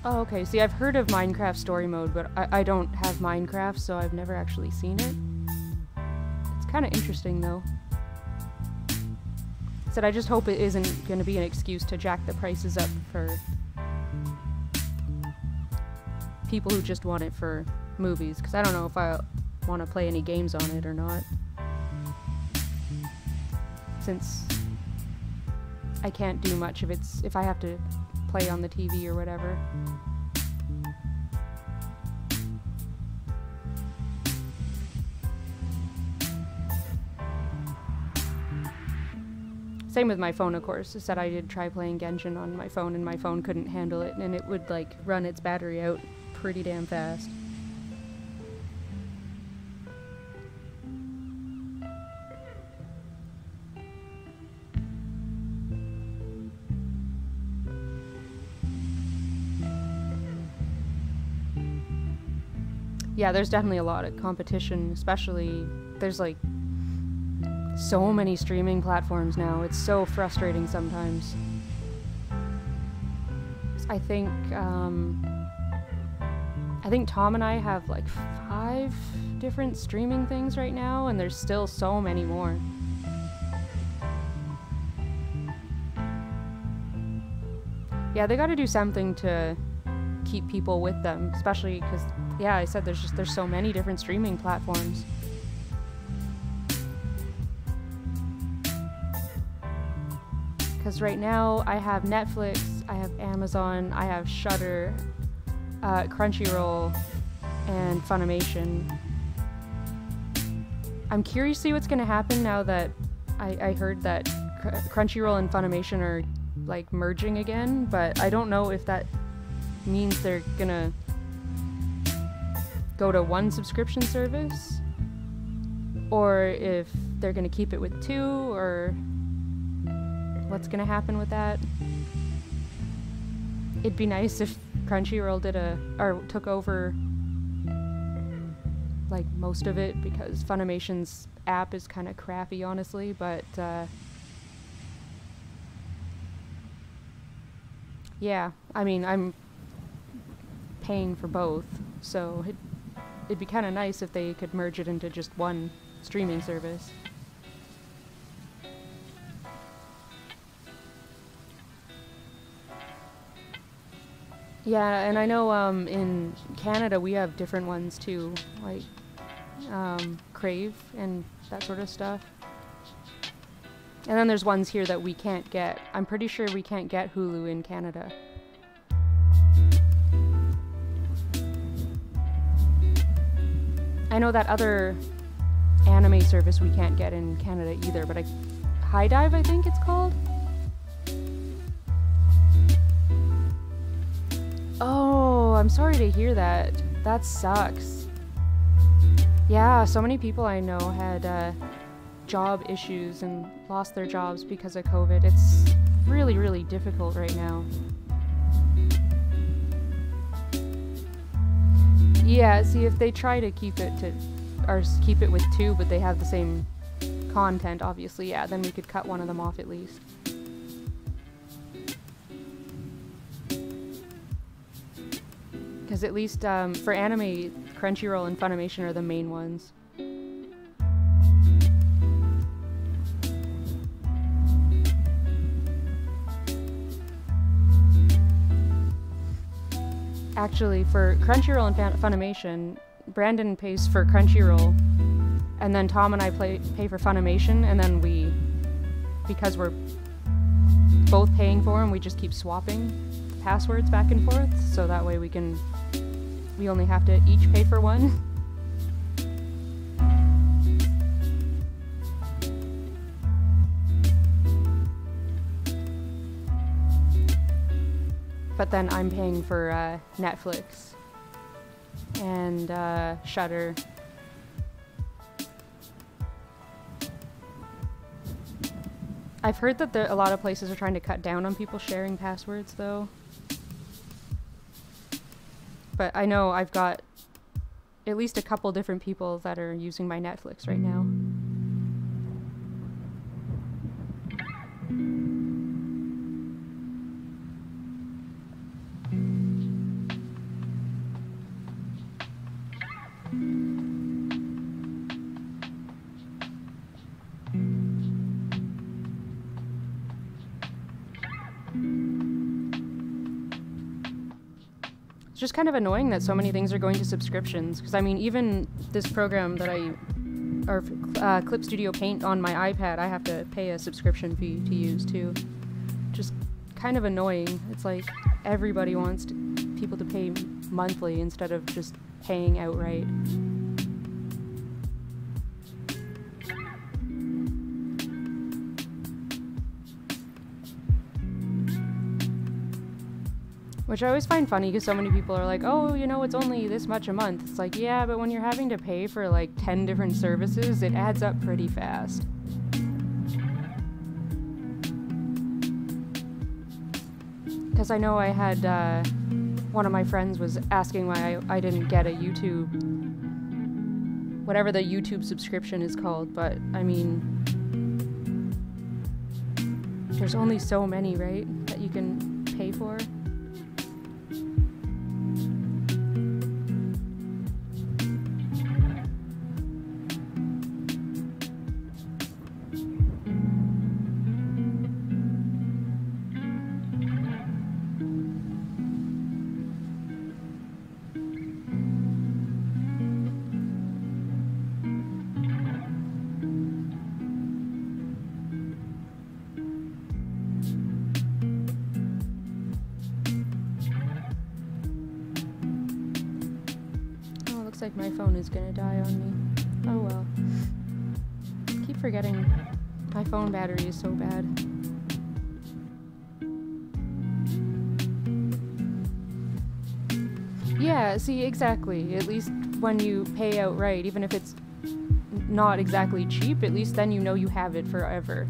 A: Oh, okay, see, I've heard of Minecraft Story Mode, but I don't have Minecraft, so I've never actually seen it. It's kind of interesting, though. I just hope it isn't gonna be an excuse to jack the prices up for people who just want it for movies, because I don't know if I want to play any games on it or not, since I can't do much if I have to play on the TV or whatever. Same with my phone, of course. Is that I did try playing Genshin on my phone, and my phone couldn't handle it, and it would like run its battery out pretty damn fast. Yeah, there's definitely a lot of competition, especially there's like so many streaming platforms now. It's so frustrating sometimes. I think Tom and I have like 5 different streaming things right now, and there's still so many more. Yeah, they gotta do something to keep people with them, especially because, yeah, I said there's so many different streaming platforms. Because right now I have Netflix, I have Amazon, I have Shudder, Crunchyroll, and Funimation. I'm curious to see what's gonna happen now that I heard that Crunchyroll and Funimation are like merging again, but I don't know if that means they're gonna go to one subscription service, or if they're gonna keep it with 2, or what's gonna happen with that. It'd be nice if Crunchyroll took over like most of it, because Funimation's app is kind of crappy, honestly, but yeah, I mean, I'm paying for both, so it'd be kind of nice if they could merge it into just one streaming service. Yeah, and I know in Canada we have different ones too, like Crave and that sort of stuff. And then there's ones here that we can't get. I'm pretty sure we can't get Hulu in Canada. I know that other anime service we can't get in Canada either, but High Dive, I think it's called? Oh, I'm sorry to hear that. That sucks. Yeah, so many people I know had job issues and lost their jobs because of COVID. It's really, really difficult right now. Yeah, see, if they try to keep it with two, but they have the same content, obviously, yeah, then we could cut one of them off at least. Because at least for anime, Crunchyroll and Funimation are the main ones. Actually, for Crunchyroll and Funimation, Brandon pays for Crunchyroll, and then Tom and I pay for Funimation, and then because we're both paying for them, we just keep swapping passwords back and forth, so that way we only have to each pay for one. But then I'm paying for Netflix and Shudder. I've heard that a lot of places are trying to cut down on people sharing passwords, though. But I know I've got at least a couple different people that are using my Netflix right now. It's just kind of annoying that so many things are going to subscriptions, because I mean, even this program that Clip Studio Paint on my iPad, I have to pay a subscription fee to use too. Just kind of annoying. It's like everybody wants people to pay monthly instead of just paying outright. Which I always find funny, because so many people are like, oh, you know, it's only this much a month. It's like, yeah, but when you're having to pay for like 10 different services, it adds up pretty fast. Because I know I had, one of my friends was asking why I didn't get a YouTube, whatever the YouTube subscription is called, but I mean, there's only so many, right, that you can pay for. Like my phone is gonna die on me. Oh well. I keep forgetting my phone battery is so bad. Yeah, see, exactly. At least when you pay outright, even if it's not exactly cheap, at least then you know you have it forever.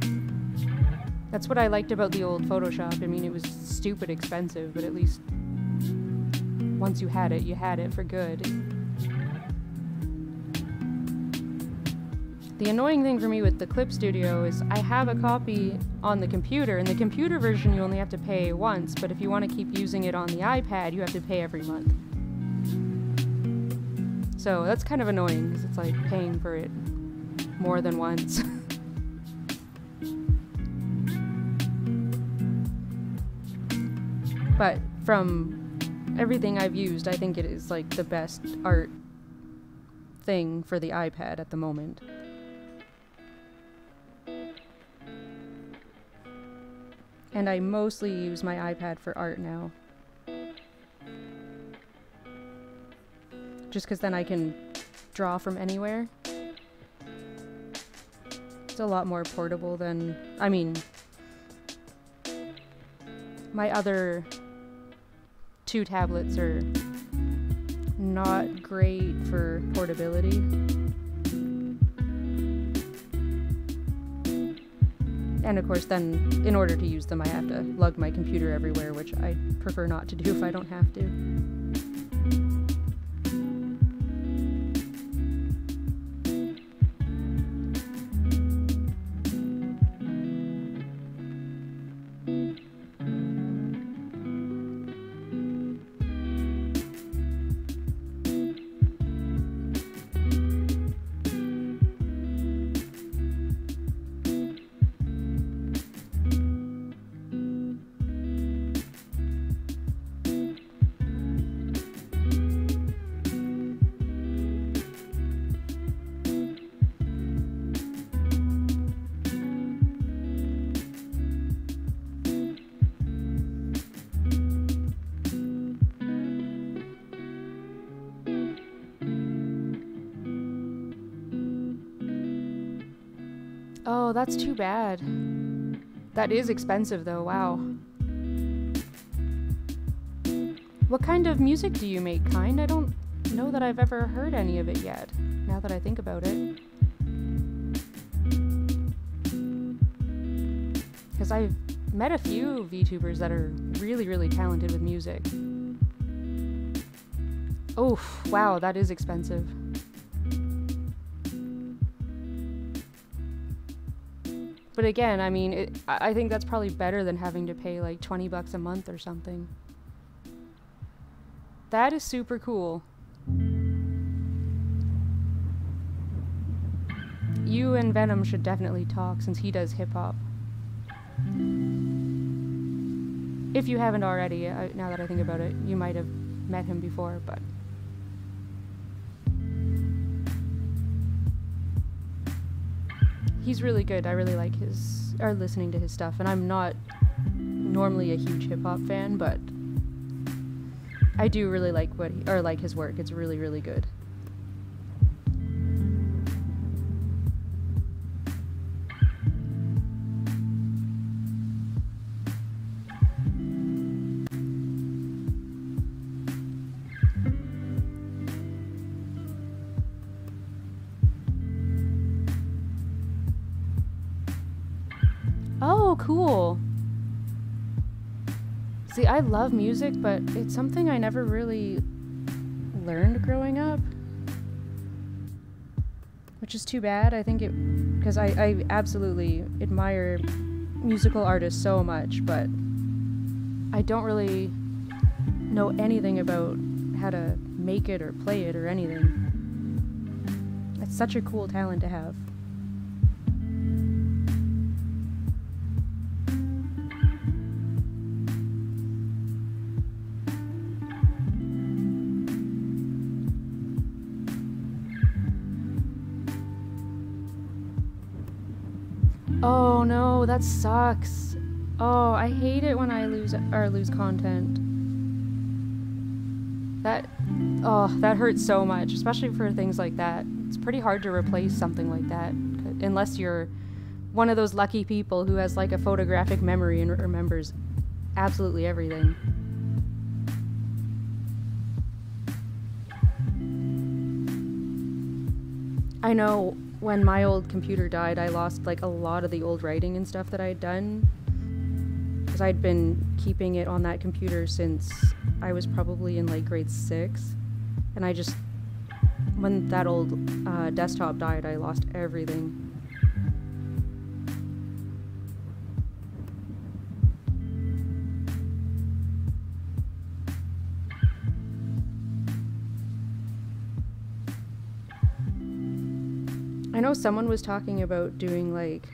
A: That's what I liked about the old Photoshop. I mean, it was stupid expensive, but at least once you had it for good. The annoying thing for me with the Clip Studio is I have a copy on the computer. In the computer version, you only have to pay once, but if you want to keep using it on the iPad, you have to pay every month. So that's kind of annoying, because it's like paying for it more than once. But from everything I've used, I think it is like the best art thing for the iPad at the moment. And I mostly use my iPad for art now. Just because then I can draw from anywhere. It's a lot more portable than, I mean, my other 2 tablets are not great for portability. And of course then, in order to use them, I have to lug my computer everywhere, which I prefer not to do if I don't have to. Oh, that's too bad. That is expensive though, wow. What kind of music do you make, Kind? I don't know that I've ever heard any of it yet, now that I think about it. Because I've met a few VTubers that are really, really talented with music. Oh, wow, that is expensive. But again, I mean, I think that's probably better than having to pay like 20 bucks a month or something. That is super cool. You and Venom should definitely talk since he does hip-hop. If you haven't already, now that I think about it, you might have met him before, but... He's really good. I really like listening to his stuff, and I'm not normally a huge hip-hop fan, but I do really like like his work. It's really, really good. Oh, cool. See, I love music, but it's something I never really learned growing up. Which is too bad. I think because I absolutely admire musical artists so much, but I don't really know anything about how to make it or play it or anything. It's such a cool talent to have. Oh no, that sucks. Oh, I hate it when I lose content. That hurts so much, especially for things like that. It's pretty hard to replace something like that, unless you're one of those lucky people who has like a photographic memory and remembers absolutely everything. I know when my old computer died, I lost like a lot of the old writing and stuff that I had done, because I'd been keeping it on that computer since I was probably in like grade 6, and I just when that old desktop died, I lost everything. I know someone was talking about doing like,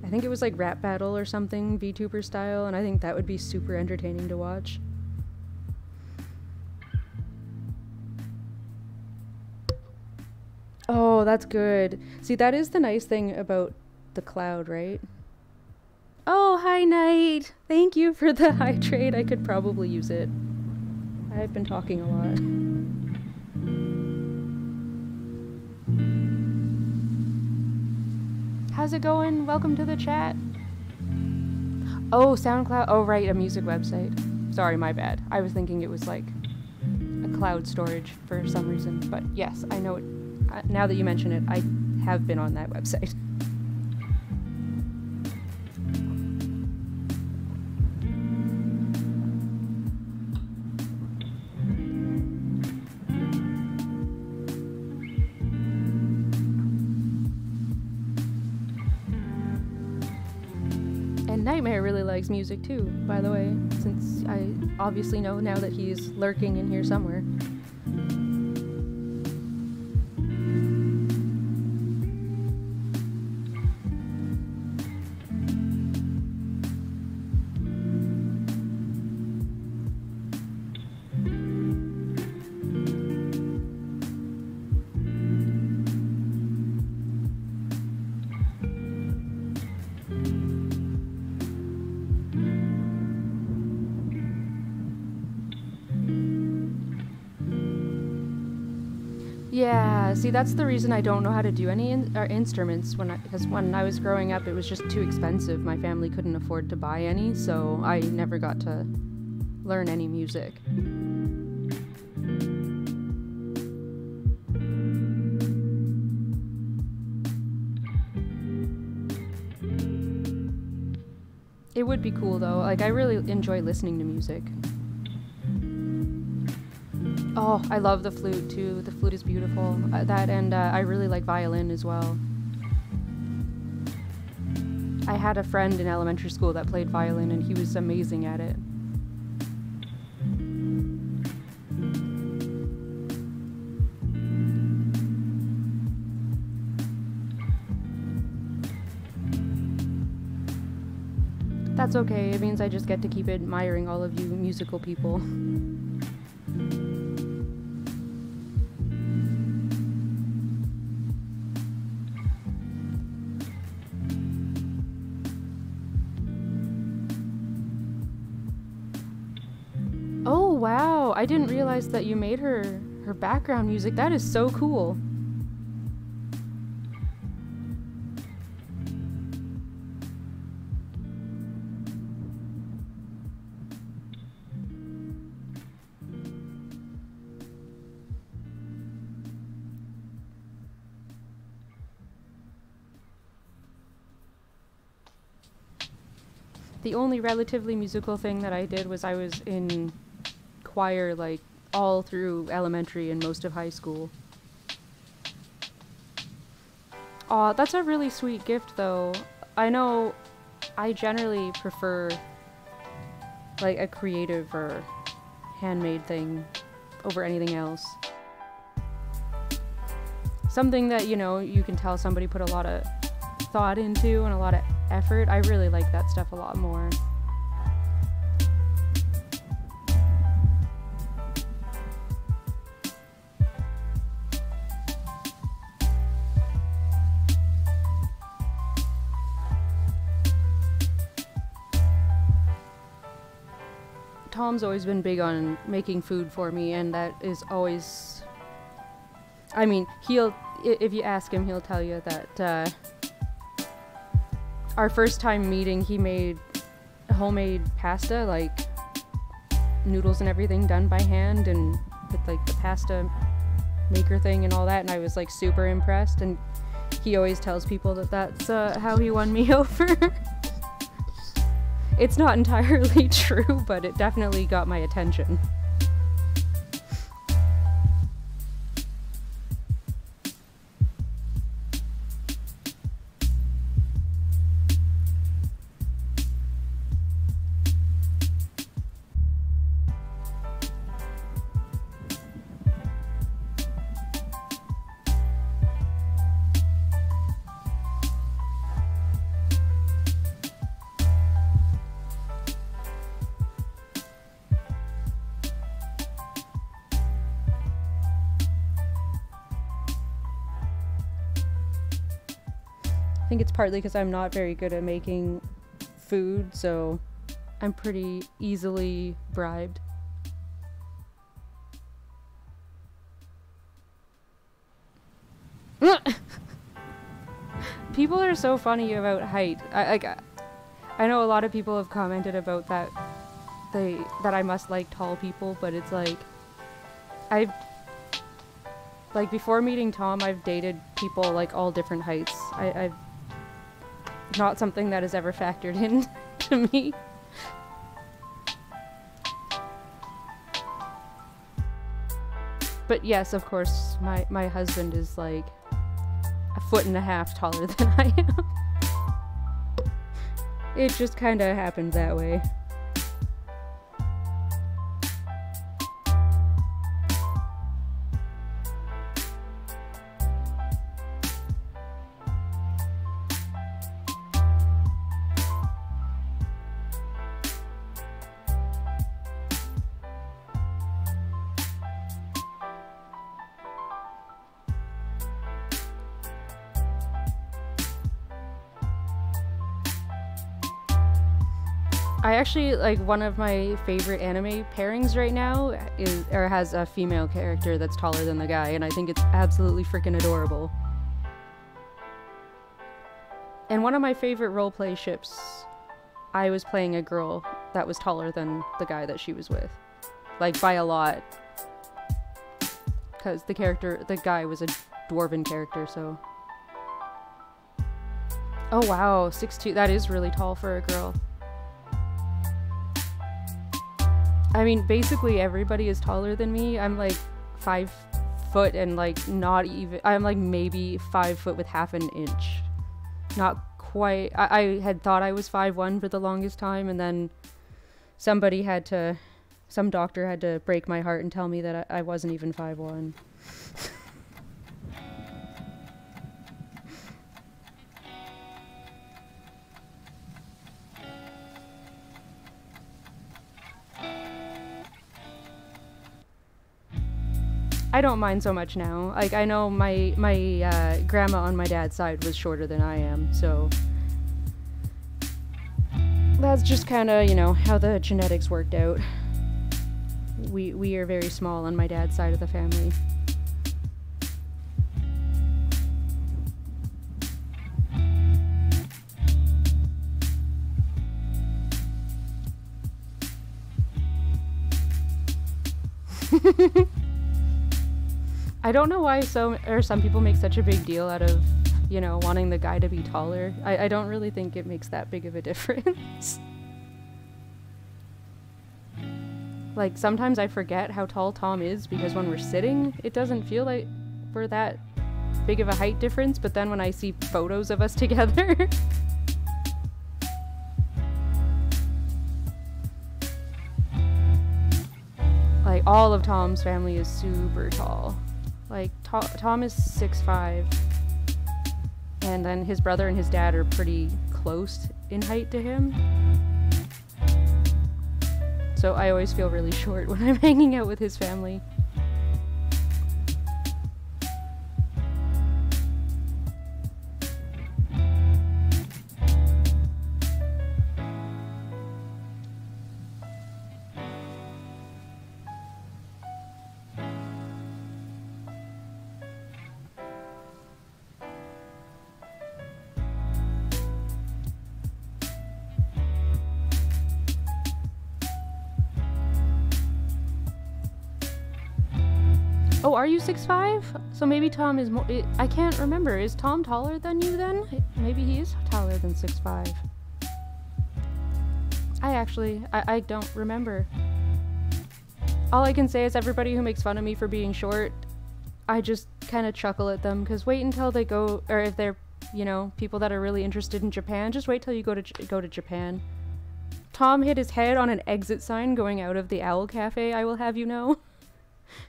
A: I think it was like rap battle or something, VTuber style, and I think that would be super entertaining to watch. Oh, that's good. See, that is the nice thing about the cloud, right? Oh, hi, Knight! Thank you for the hydrate. I could probably use it. I've been talking a lot. How's it going? Welcome to the chat. Oh, SoundCloud. Oh, right, a music website. Sorry, my bad. I was thinking it was like a cloud storage for some reason. But yes, I know it. Now that you mention it, I have been on that website. Nightmare really likes music too, by the way, since I obviously know now that he's lurking in here somewhere. Yeah, see, that's the reason I don't know how to do any instruments, because when I was growing up, it was just too expensive. My family couldn't afford to buy any, so I never got to learn any music. It would be cool, though. Like, I really enjoy listening to music. Oh, I love the flute too. The flute is beautiful. That and I really like violin as well. I had a friend in elementary school that played violin and he was amazing at it. That's okay. It means I just get to keep admiring all of you musical people. Wow, I didn't realize that you made her background music. That is so cool. The only relatively musical thing that I did was I was in choir like all through elementary and most of high school. Aw, that's a really sweet gift though. I know I generally prefer like a creative or handmade thing over anything else. Something that, you know, you can tell somebody put a lot of thought into and a lot of effort. I really like that stuff a lot more. Tom's always been big on making food for me, and that is always, I mean, if you ask him, he'll tell you that our first time meeting, he made homemade pasta, like noodles and everything done by hand, and with like the pasta maker thing and all that, and I was like super impressed, and he always tells people that that's how he won me over. It's not entirely true, but it definitely got my attention. I think it's partly because I'm not very good at making food, so I'm pretty easily bribed. People are so funny about height. I know a lot of people have commented about that that I must like tall people, but it's like like before meeting Tom, I've dated people like all different heights. I've not something that has ever factored in to me. But yes, of course, my husband is like 1.5 feet taller than I am. It just kind of happened that way. I actually, like, one of my favorite anime pairings right now has a female character that's taller than the guy, and I think it's absolutely freaking adorable. And one of my favorite roleplay ships, I was playing a girl that was taller than the guy that she was with. Like, by a lot. Because the guy was a dwarven character, so... Oh wow, 6'2", that is really tall for a girl. I mean, basically everybody is taller than me. I'm like 5 foot and like not even, I'm like maybe 5 foot with half an inch. Not quite. I had thought I was 5'1" for the longest time, and then some doctor had to break my heart and tell me that I wasn't even 5'1". I don't mind so much now. Like, I know my grandma on my dad's side was shorter than I am, so that's just kind of, you know, how the genetics worked out. We are very small on my dad's side of the family. I don't know why some people make such a big deal out of, you know, wanting the guy to be taller. I don't really think it makes that big of a difference. Like, sometimes I forget how tall Tom is because when we're sitting, it doesn't feel like we're that big of a height difference, but then when I see photos of us together... Like, all of Tom's family is super tall. Like, Tom is 6'5", and then his brother and his dad are pretty close in height to him. So I always feel really short when I'm hanging out with his family. Oh, are you 6'5"? So maybe Tom is more... I can't remember. Is Tom taller than you then? Maybe he is taller than 6'5". I don't remember. All I can say is everybody who makes fun of me for being short, I just kind of chuckle at them, because wait until they go... Or if they're, you know, people that are really interested in Japan, just wait till you go to Japan. Tom hit his head on an exit sign going out of the Owl Cafe, I will have you know.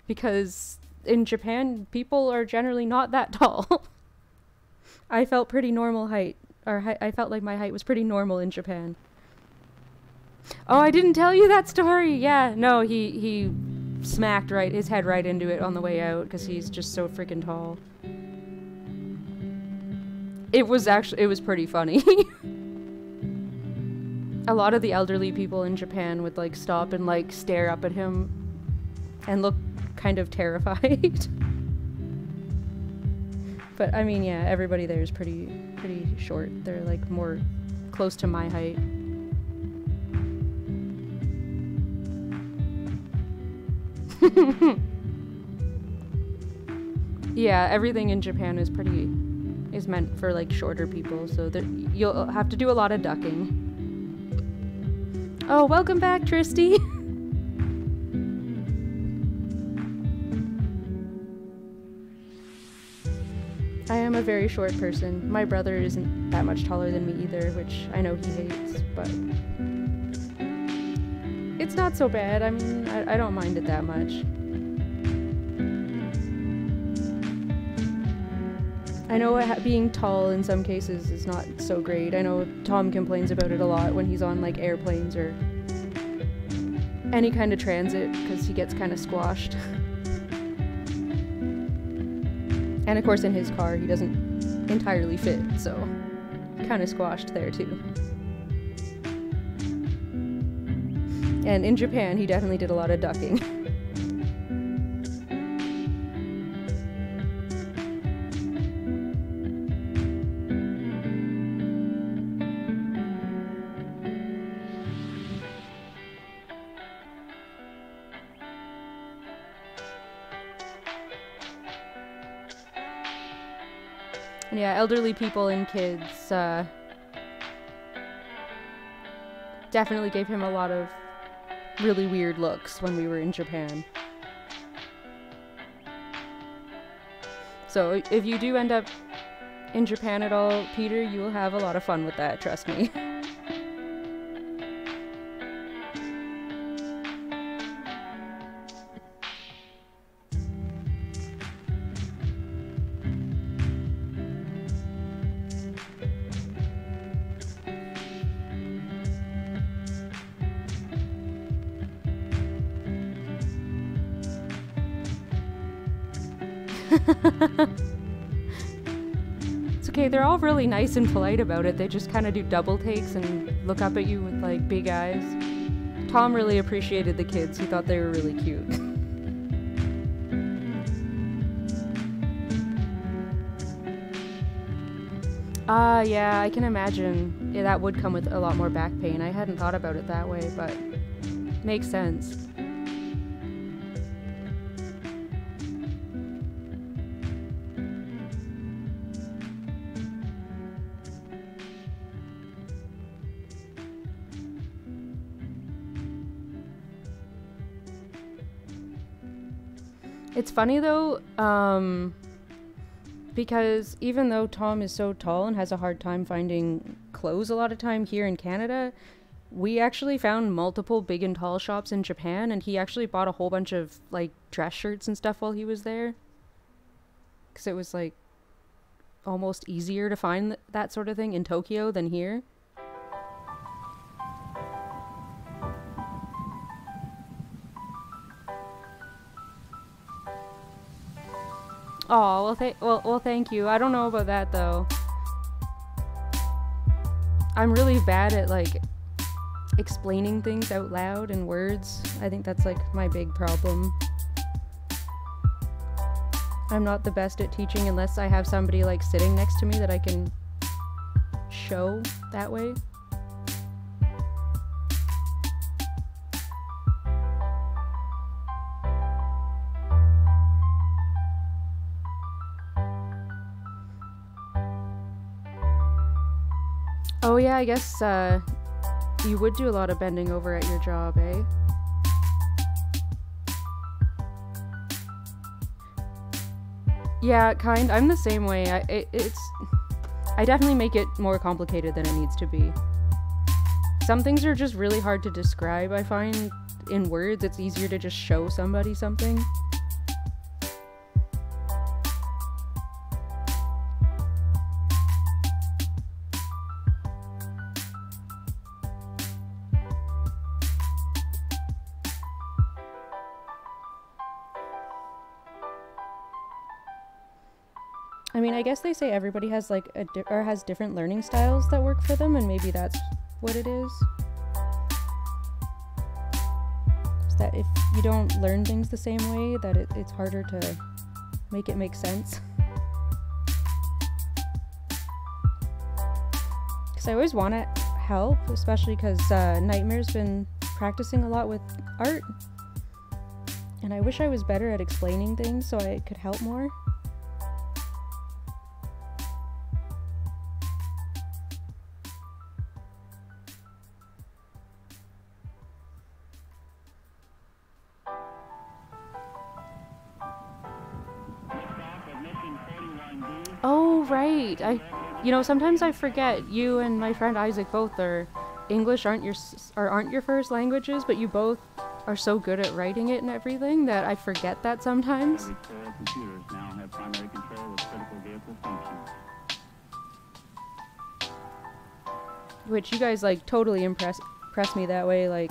A: Because in Japan, people are generally not that tall. I felt pretty normal height. Or I felt like my height was pretty normal in Japan. Oh, I didn't tell you that story! Yeah, no, he smacked his head right into it on the way out, because he's just so freaking tall. It was pretty funny. A lot of the elderly people in Japan would like stop and like stare up at him and look kind of terrified. But I mean, yeah, everybody there is pretty short. They're like more close to my height. Yeah, everything in Japan is meant for like shorter people, so you'll have to do a lot of ducking. Oh, welcome back, Tristy. I am a very short person. My brother isn't that much taller than me either, which I know he hates, but it's not so bad. I mean, I don't mind it that much. I know being tall in some cases is not so great. I know Tom complains about it a lot when he's on like airplanes or any kind of transit because he gets kind of squashed. And of course in his car he doesn't entirely fit, so kind of squashed there too. And in Japan he definitely did a lot of ducking. Yeah, elderly people and kids definitely gave him a lot of really weird looks when we were in Japan. So if you do end up in Japan at all, Peter, you will have a lot of fun with that, trust me. It's okay, they're all really nice and polite about it. They just kind of do double takes and look up at you with like big eyes. Tom really appreciated the kids. He thought they were really cute. Yeah, I can imagine. Yeah, that would come with a lot more back pain. I hadn't thought about it that way, but makes sense. It's funny though, because even though Tom is so tall and has a hard time finding clothes a lot of time here in Canada, we actually found multiple big and tall shops in Japan, and he actually bought a whole bunch of like dress shirts and stuff while he was there. Because it was like almost easier to find that sort of thing in Tokyo than here. Oh, well, thank you. I don't know about that though. I'm really bad at like explaining things out loud in words. I think that's like my big problem. I'm not the best at teaching unless I have somebody like sitting next to me that I can show that way. Oh yeah, I guess you would do a lot of bending over at your job, eh? Yeah, kind. I'm the same way. I definitely make it more complicated than it needs to be. Some things are just really hard to describe, I find. In words, it's easier to just show somebody something. I mean, I guess they say everybody has like or has different learning styles that work for them, and maybe that's what it is. Is that if you don't learn things the same way, that it's harder to make it make sense. Because I always want to help, especially because Nightmare's been practicing a lot with art, and I wish I was better at explaining things so I could help more. Oh, right. You know, sometimes I forget you and my friend Isaac both are English aren't your first languages, but you both are so good at writing it and everything that I forget that sometimes.
B: Computers now have primary control of critical vehicle functions.
A: Which you guys like totally impress me that way. Like,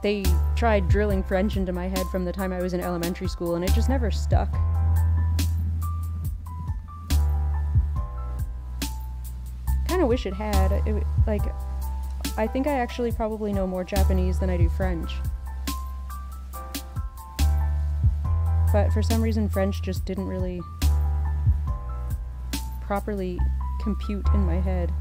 A: they tried drilling French into my head from the time I was in elementary school, and it just never stuck. I kind of wish it had. Like, I think I actually probably know more Japanese than I do French. But for some reason French just didn't really properly compute in my head.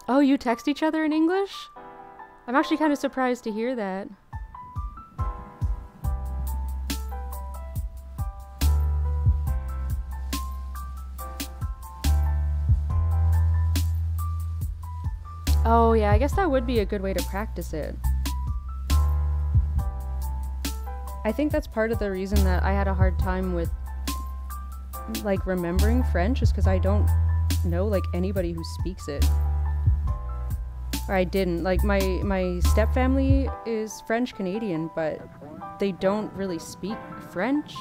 A: Oh, you text each other in English? I'm actually kind of surprised to hear that. Oh yeah, I guess that would be a good way to practice it. I think that's part of the reason that I had a hard time with like remembering French, is because I don't know like anybody who speaks it. Or I didn't. Like, my step family is French Canadian, but they don't really speak French.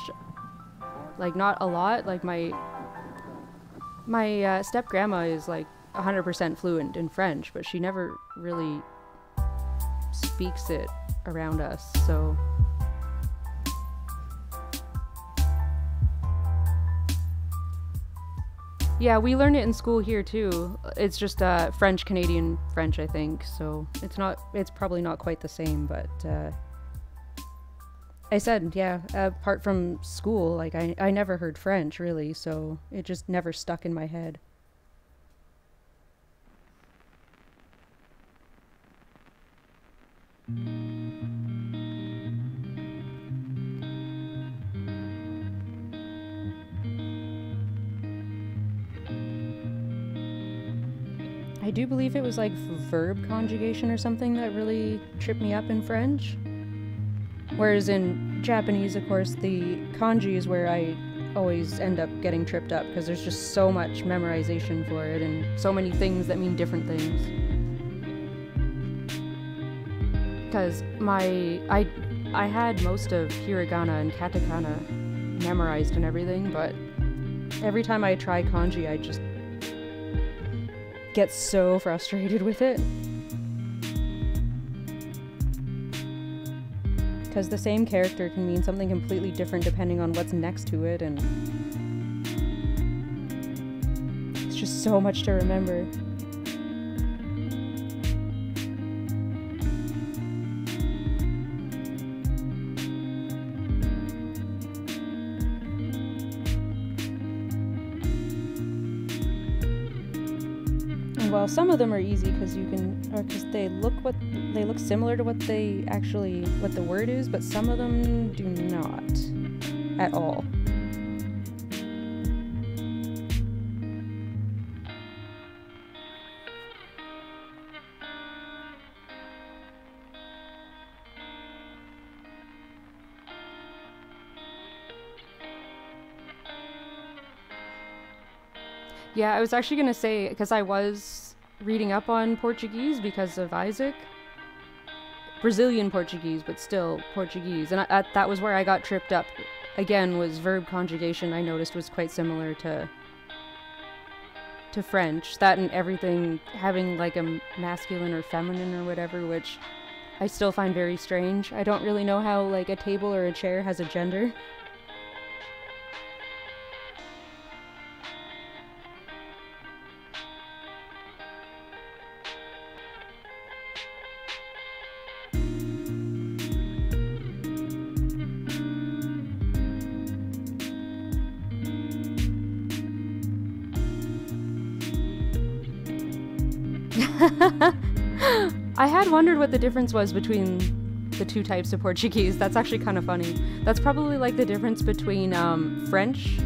A: Like, not a lot. Like, my step grandma is like 100% fluent in French, but she never really speaks it around us, so. Yeah, we learn it in school here too. It's just French Canadian French, I think. So it's probably not quite the same, but I said, yeah, apart from school, like I never heard French really, so it just never stuck in my head. I do believe it was like verb conjugation or something that really tripped me up in French. Whereas in Japanese, of course, the kanji is where I always end up getting tripped up, because there's just so much memorization for it and so many things that mean different things. Because I had most of hiragana and katakana memorized and everything, but every time I try kanji, I just get so frustrated with it. Because the same character can mean something completely different depending on what's next to it, and it's just so much to remember. Well, some of them are easy because they look similar to what the word is, but some of them do not at all. Yeah, I was actually gonna say, because I was reading up on Portuguese because of Isaac, Brazilian Portuguese, but still Portuguese. And that was where I got tripped up. Again, was verb conjugation. I noticed was quite similar to French. That and everything having like a masculine or feminine or whatever, which I still find very strange. I don't really know how like a table or a chair has a gender. I had wondered what the difference was between the two types of Portuguese. That's actually kind of funny. That's probably like the difference between French,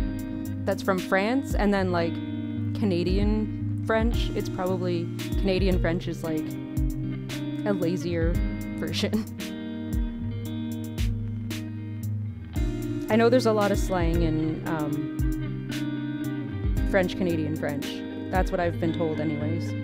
A: that's from France, and then like Canadian French. It's probably Canadian French is like a lazier version. I know there's a lot of slang in French Canadian French. That's what I've been told anyways.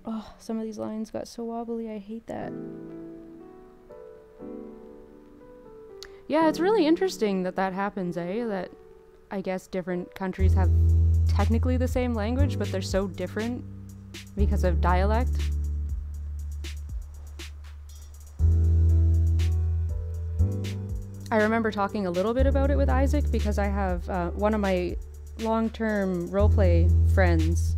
A: Oh, some of these lines got so wobbly, I hate that. Yeah, it's really interesting that that happens, eh? That I guess different countries have technically the same language, but they're so different because of dialect. I remember talking a little bit about it with Isaac because I have one of my long-term roleplay friends.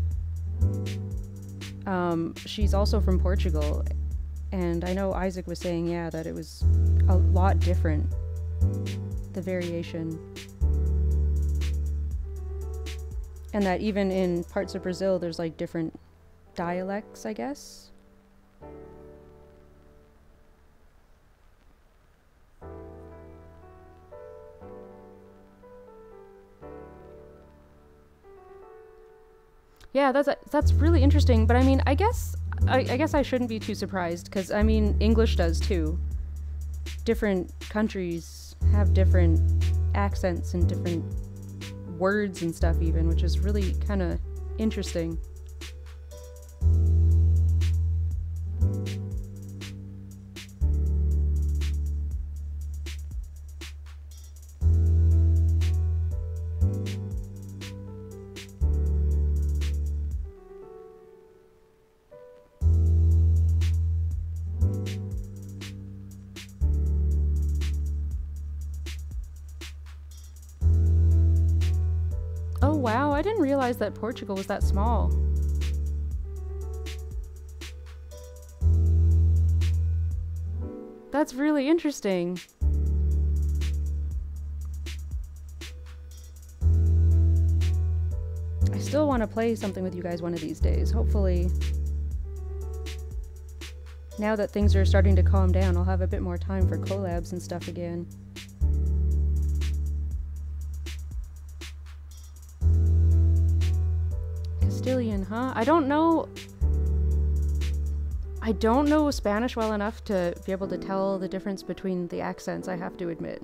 A: She's also from Portugal, and I know Isaac was saying, yeah, that it was a lot different, the variation. And that even in parts of Brazil, there's like different dialects, I guess. Yeah, that's really interesting. But I mean, I guess I shouldn't be too surprised because I mean, English does too. Different countries have different accents and different words and stuff even, which is really kind of interesting. Oh wow, I didn't realize that Portugal was that small. That's really interesting. I still want to play something with you guys one of these days. Hopefully, now that things are starting to calm down, I'll have a bit more time for collabs and stuff again. Castilian, huh? I don't know Spanish well enough to be able to tell the difference between the accents, I have to admit.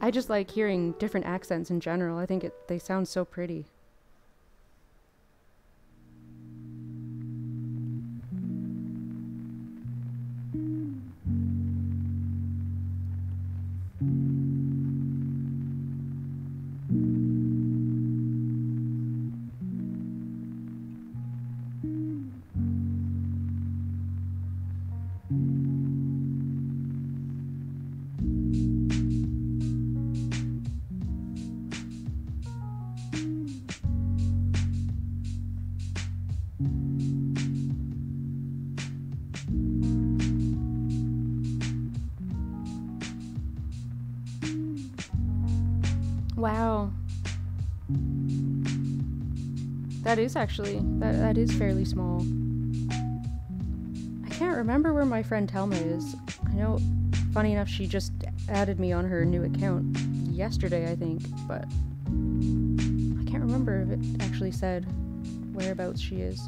A: I just like hearing different accents in general. I think they sound so pretty. Wow. That is actually, that is fairly small. I can't remember where my friend Thelma is. I know, funny enough, she just added me on her new account yesterday, I think, but I can't remember if it actually said whereabouts she is.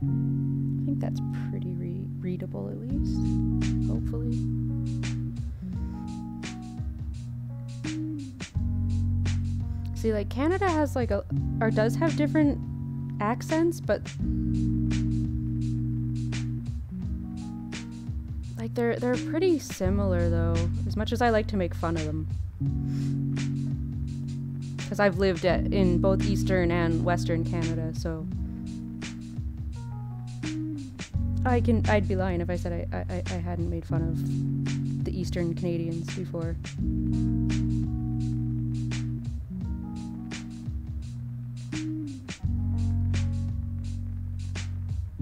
A: I think that's pretty readable, at least, hopefully. See, like, Canada has like or does have different accents, but like they're pretty similar though, as much as I like to make fun of them. Because I've lived in both Eastern and Western Canada, so I'd be lying if I said I hadn't made fun of the Eastern Canadians before.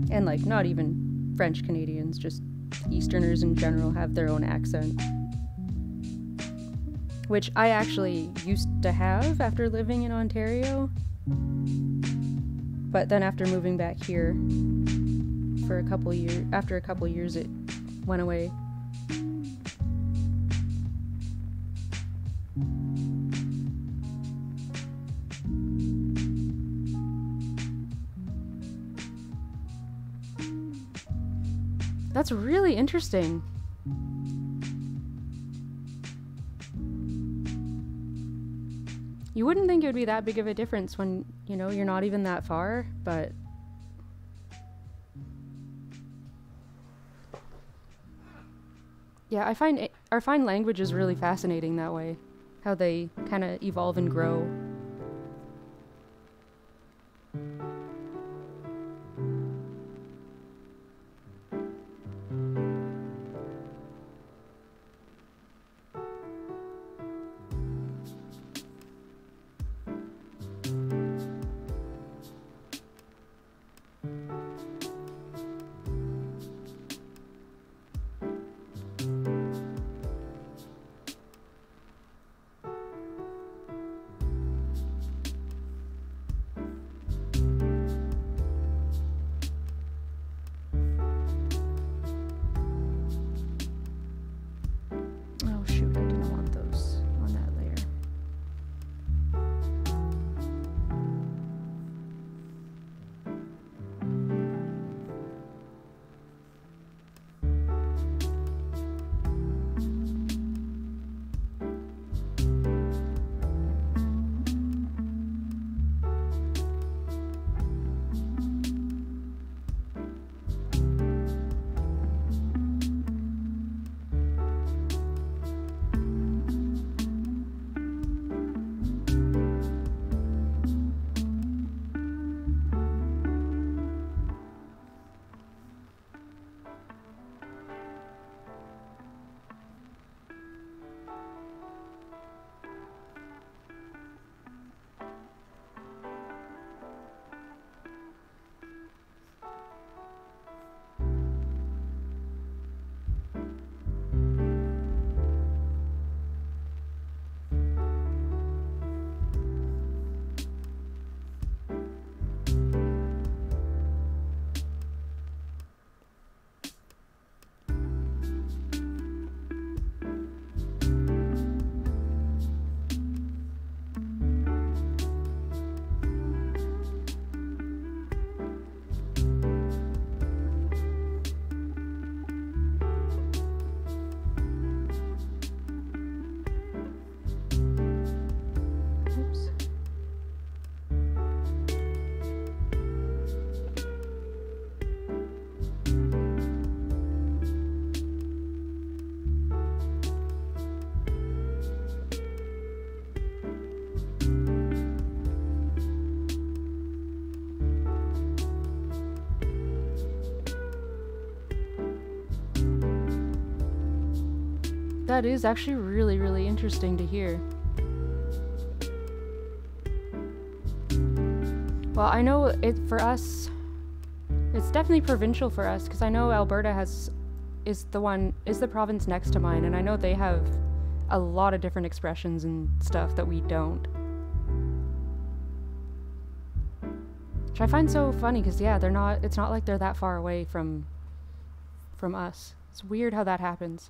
A: And like, not even French Canadians, just Easterners in general have their own accent. Which I actually used to have after living in Ontario. But then after moving back here for after a couple years it went away. That's really interesting. You wouldn't think it would be that big of a difference when, you know, you're not even that far, but yeah, I find languages really fascinating that way, how they kind of evolve and grow. That is actually really, really interesting to hear. Well, I know it for us, it's definitely provincial for us, because I know Alberta is the province next to mine, and I know they have a lot of different expressions and stuff that we don't. Which I find so funny, because yeah, it's not like they're that far away from us. It's weird how that happens.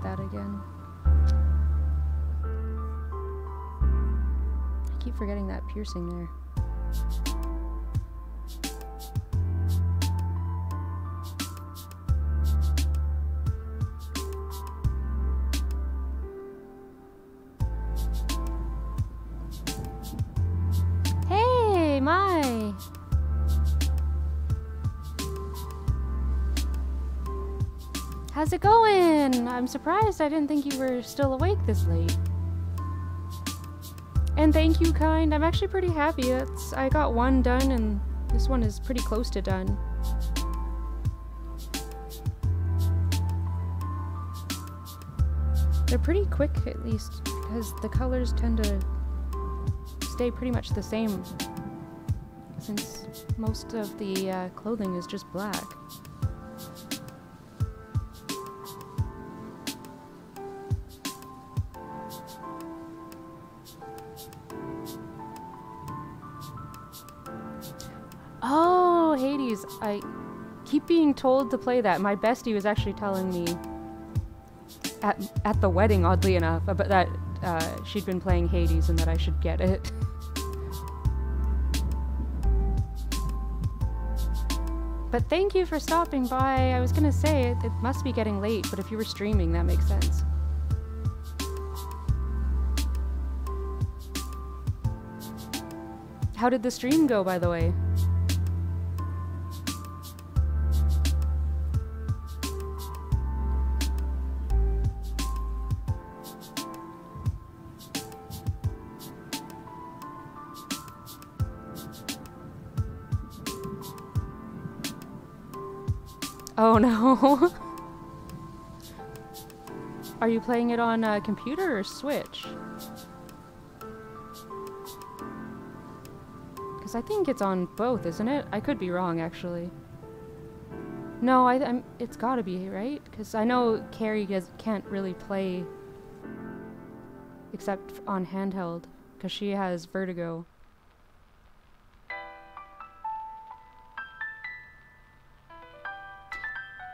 A: That again. I keep forgetting that piercing there. Hey, Mai! How's it going? I'm surprised. I didn't think you were still awake this late. And thank you, Kind. I'm actually pretty happy. I got one done, and this one is pretty close to done. They're pretty quick, at least, because the colors tend to stay pretty much the same, since most of the clothing is just black. Oh, Hades. I keep being told to play that. My bestie was actually telling me at the wedding, oddly enough, but that she'd been playing Hades and that I should get it. But thank you for stopping by. I was gonna say, it must be getting late, but if you were streaming, that makes sense. How did the stream go, by the way? Oh no. Are you playing it on a computer or Switch? Because I think it's on both, isn't it? I could be wrong, actually. No, it's gotta be, right? Because I know Carrie can't really play except on handheld, because she has vertigo.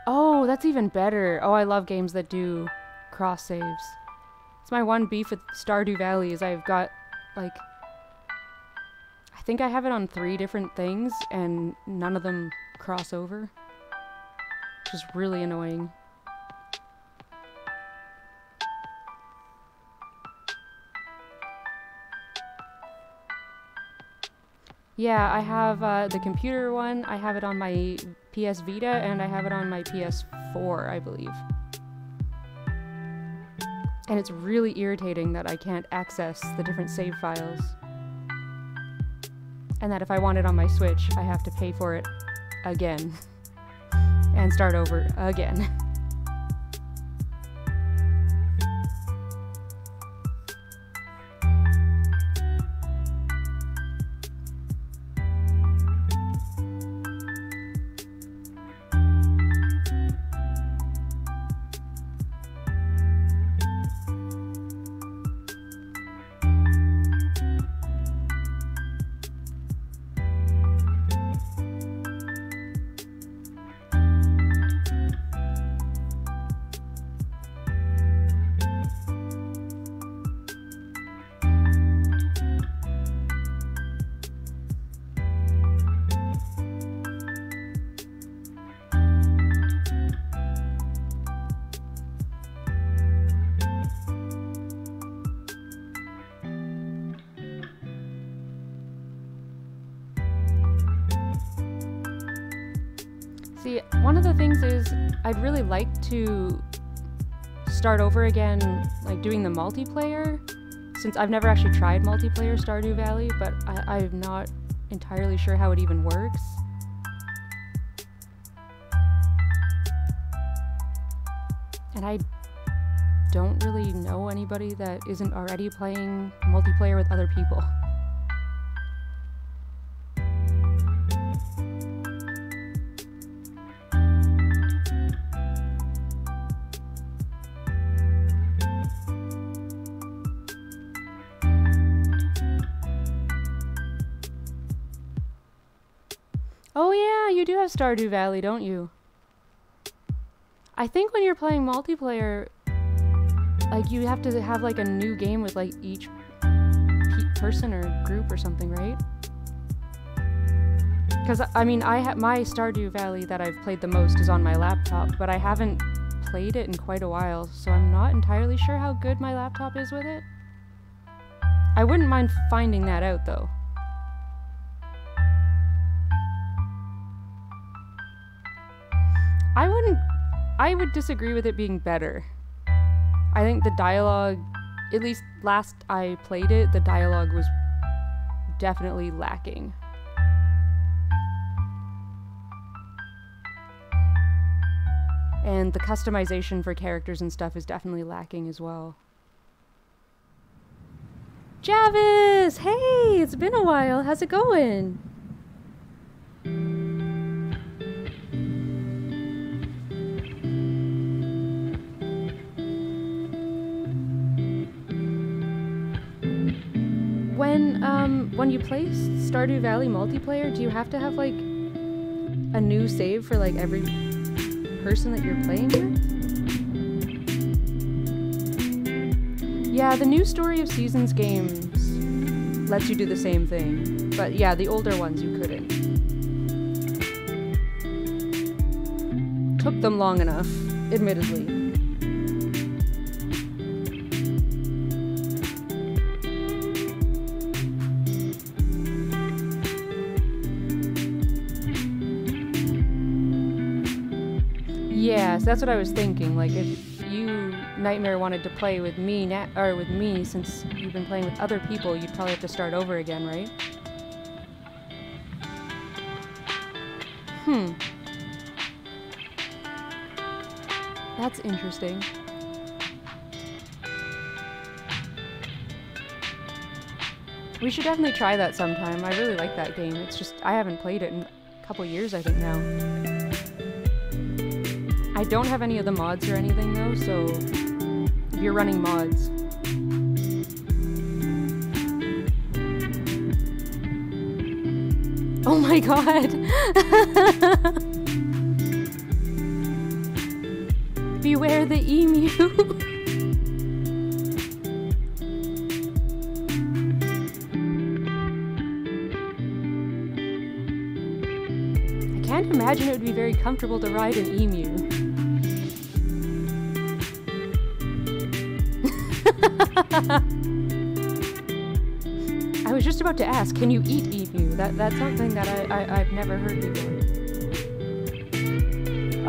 A: Oh, that's even better. Oh, I love games that do cross saves. It's my one beef with Stardew Valley is I've got, like, I think I have it on 3 different things and none of them cross over, which is really annoying. Yeah, I have the computer one. I have it on my PS Vita, and I have it on my PS4, I believe. And it's really irritating that I can't access the different save files. And that if I want it on my Switch, I have to pay for it again. And start over again. See, one of the things is I'd really like to start over again, like doing the multiplayer, since I've never actually tried multiplayer Stardew Valley, but I'm not entirely sure how it even works. And I don't really know anybody that isn't already playing multiplayer with other people. Oh yeah, you do have Stardew Valley, don't you? I think when you're playing multiplayer, like you have to have like a new game with like each person or group or something, right? Because I mean, my Stardew Valley that I've played the most is on my laptop, but I haven't played it in quite a while, so I'm not entirely sure how good my laptop is with it. I wouldn't mind finding that out though. I would disagree with it being better. I think the dialogue, at least last I played it, the dialogue was definitely lacking. And the customization for characters and stuff is definitely lacking as well. Javis! Hey! It's been a while. How's it going? When you play Stardew Valley multiplayer, do you have to have like a new save for like every person that you're playing with? Yeah, the new Story of Seasons games lets you do the same thing, but yeah, the older ones you couldn't. Took them long enough, admittedly. Yes, that's what I was thinking. Like, if you, Nightmare, wanted to play with me, with me, since you've been playing with other people, you'd probably have to start over again, right? That's interesting. We should definitely try that sometime. I really like that game. It's just, I haven't played it in a couple years, I think, now. I don't have any of the mods or anything though, so if you're running mods. Oh my god! Beware the emu! I can't imagine it would be very comfortable to ride an emu. I was just about to ask, can you eat emu? That's something that I've never heard before.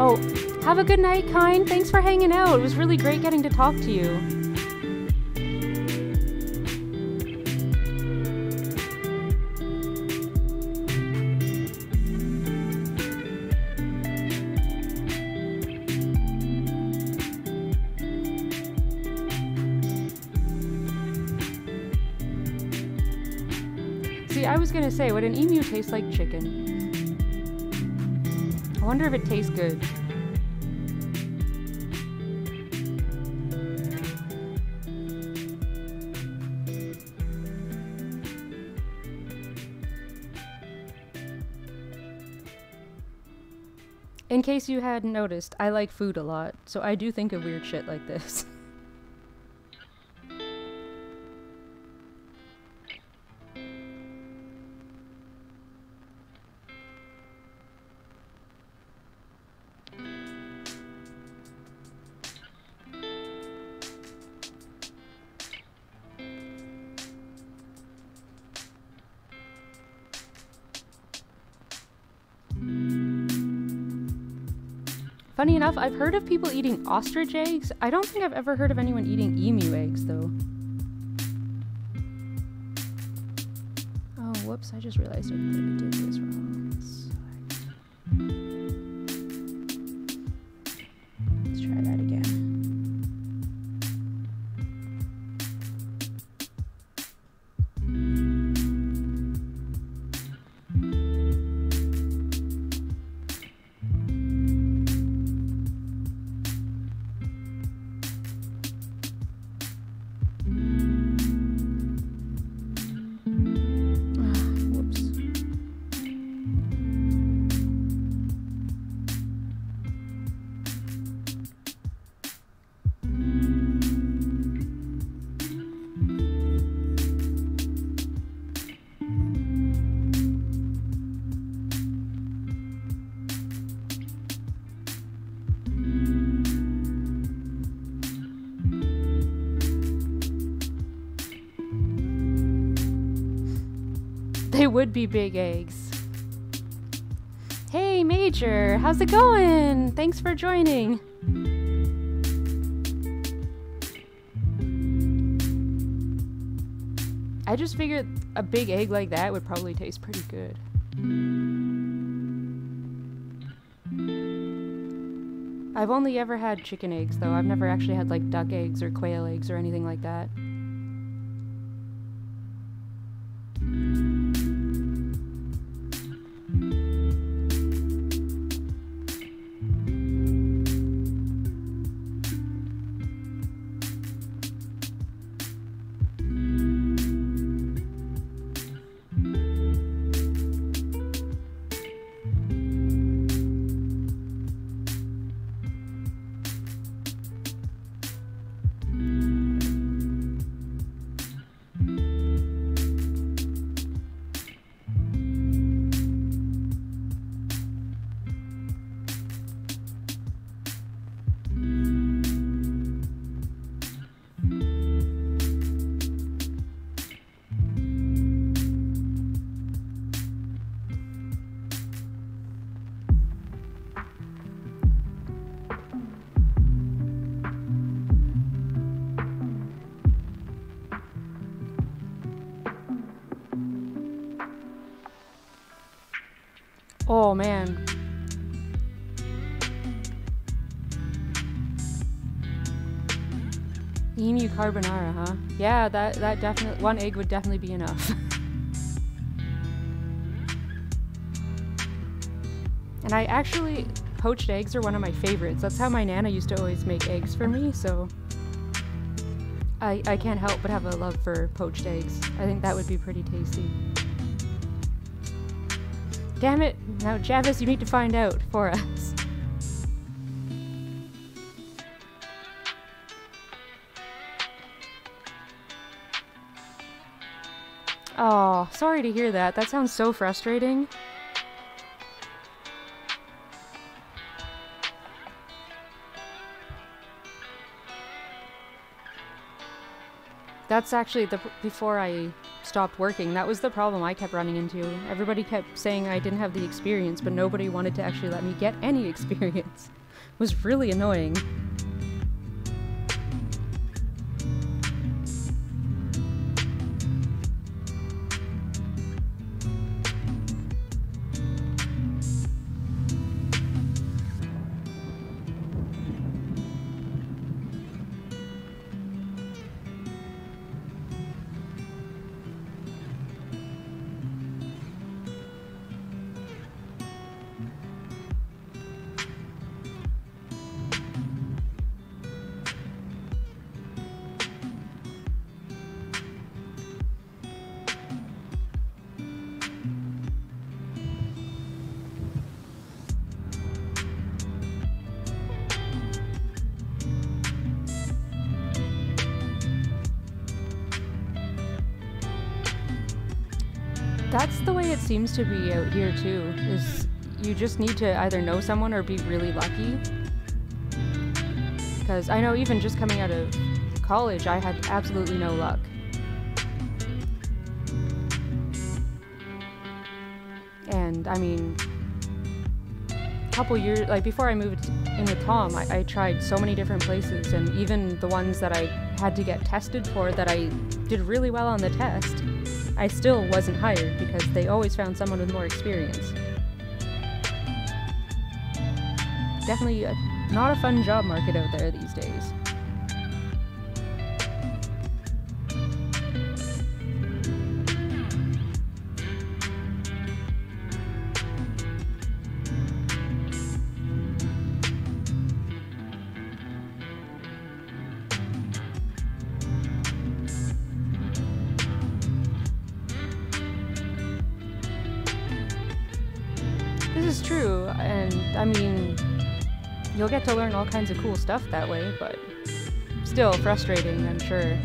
A: Oh, have a good night, Kind. Thanks for hanging out. It was really great getting to talk to you. See, I was gonna say, would an emu taste like chicken? I wonder if it tastes good. In case you hadn't noticed, I like food a lot, so I do think of weird shit like this. Funny enough, I've heard of people eating ostrich eggs. I don't think I've ever heard of anyone eating emu eggs, though. Oh, whoops, I just realized I did this wrong. Let's try that again. They would be big eggs. Hey, Major, how's it going? Thanks for joining. I just figured a big egg like that would probably taste pretty good. I've only ever had chicken eggs, though. I've never actually had, like, duck eggs or quail eggs or anything like that. Oh man. Emu carbonara, huh? Yeah, that definitely, one egg would definitely be enough. And I actually, poached eggs are one of my favorites. That's how my Nana used to always make eggs for me, so I can't help but have a love for poached eggs. I think that would be pretty tasty. Damn it! Now, Javis, you need to find out for us. Oh, sorry to hear that. That sounds so frustrating. that's actually before I stopped working, that was the problem I kept running into. Everybody kept saying I didn't have the experience, but nobody wanted to actually let me get any experience. It was really annoying. That's the way it seems to be out here too, is you just need to either know someone or be really lucky. Because I know even just coming out of college, I had absolutely no luck. And I mean, a couple years, like before I moved in with Tom, I tried so many different places, and even the ones that I had to get tested for that I did really well on the test, I still wasn't hired because they always found someone with more experience. Definitely not a fun job market out there these days. This is true, and I mean, you'll get to learn all kinds of cool stuff that way, but still frustrating, I'm sure.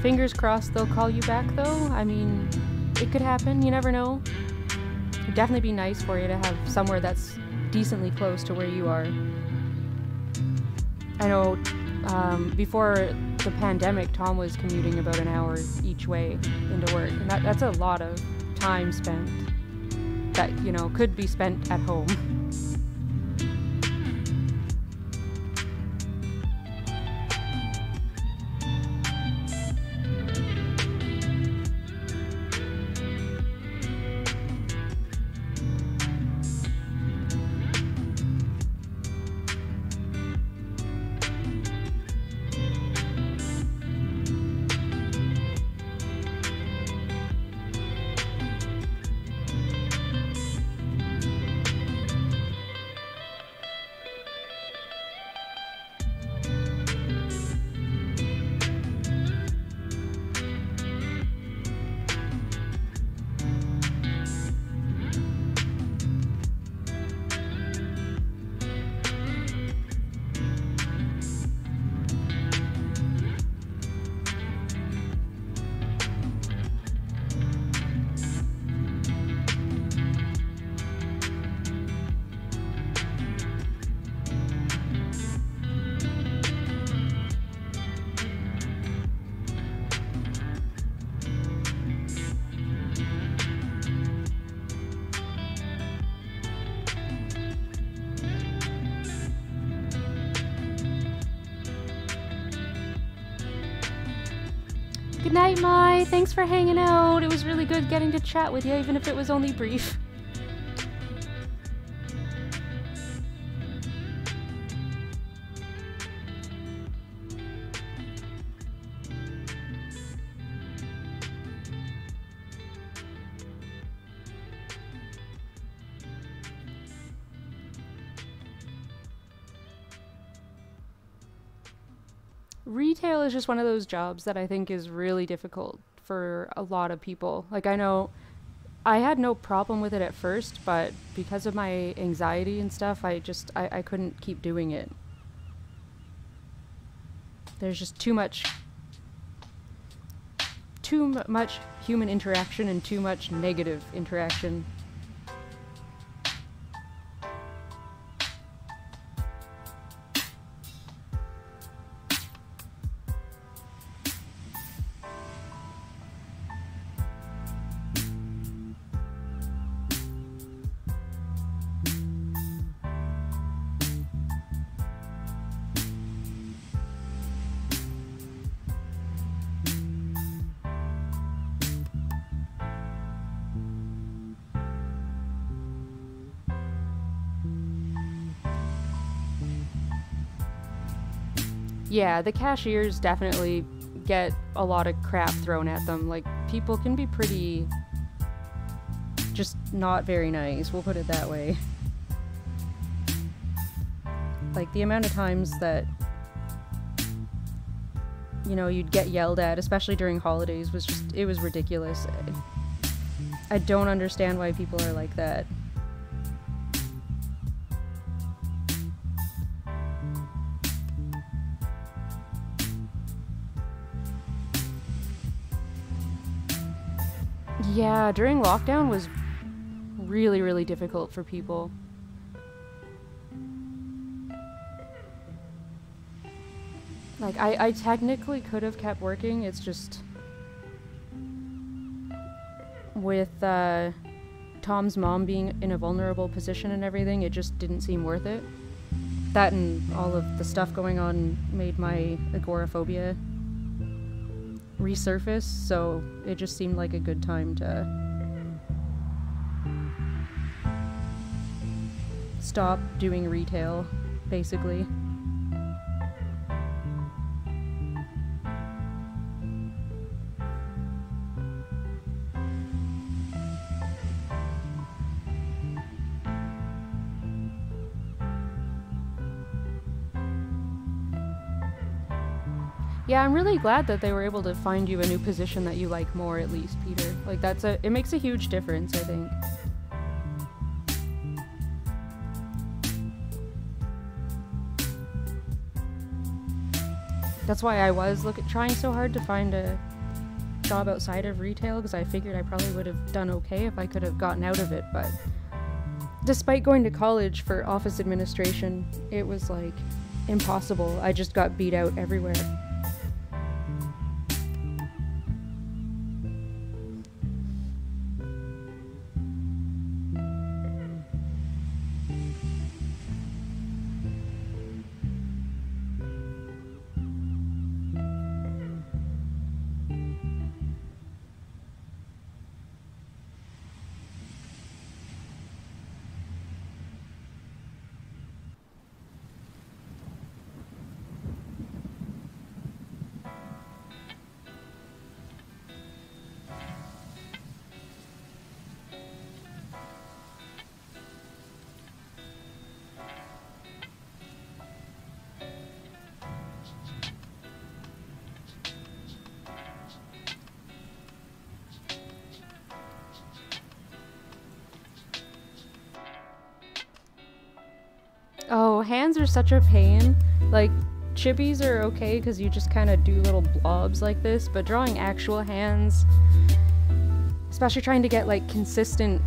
A: Fingers crossed they'll call you back though. I mean, it could happen, you never know. It'd definitely be nice for you to have somewhere that's decently close to where you are. I know before the pandemic, Tom was commuting about an hour each way into work, and that's a lot of time spent that, you know, could be spent at home. Good night, Mai. Thanks for hanging out. It was really good getting to chat with you, even if it was only brief. Retail is just one of those jobs that I think is really difficult for a lot of people. Like, I know I had no problem with it at first, but because of my anxiety and stuff, I couldn't keep doing it. There's just too much human interaction and too much negative interaction. Yeah, the cashiers definitely get a lot of crap thrown at them. Like, people can be pretty just not very nice, we'll put it that way. Like, the amount of times that, you know, you'd get yelled at, especially during holidays, was just, it was ridiculous. I don't understand why people are like that. Yeah, during lockdown was really, really difficult for people. Like, I technically could have kept working, it's just... with, Tom's mom being in a vulnerable position and everything, it just didn't seem worth it. That and all of the stuff going on made my agoraphobia resurface, so it just seemed like a good time to stop doing retail, basically. Yeah, I'm really glad that they were able to find you a new position that you like more, at least, Peter. Like, it makes a huge difference, I think. That's why I was trying so hard to find a job outside of retail, because I figured I probably would have done okay if I could have gotten out of it, but despite going to college for office administration, it was, like, impossible. I just got beat out everywhere. Oh, hands are such a pain. Like, chippies are okay because you just kind of do little blobs like this, but drawing actual hands, especially trying to get, like, consistent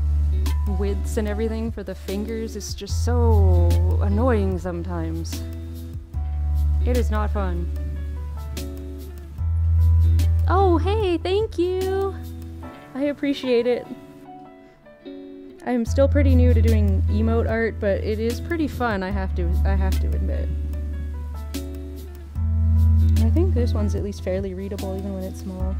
A: widths and everything for the fingers, is just so annoying sometimes. It is not fun. Oh, hey, thank you! I appreciate it. I'm still pretty new to doing emote art, but it is pretty fun, I have to admit. And I think this one's at least fairly readable even when it's small.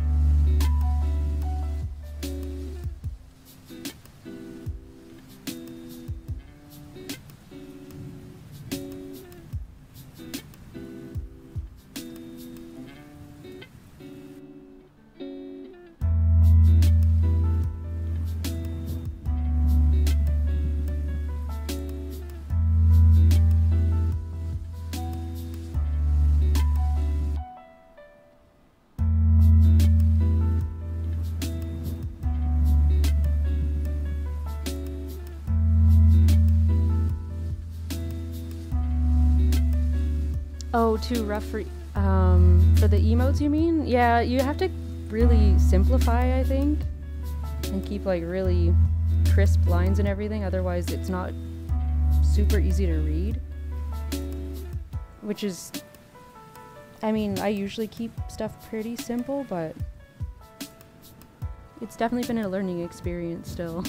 A: Oh, too rough for the emotes, you mean? Yeah, you have to really simplify, I think, and keep, like, really crisp lines and everything, otherwise it's not super easy to read. Which is, I mean, I usually keep stuff pretty simple, but it's definitely been a learning experience still.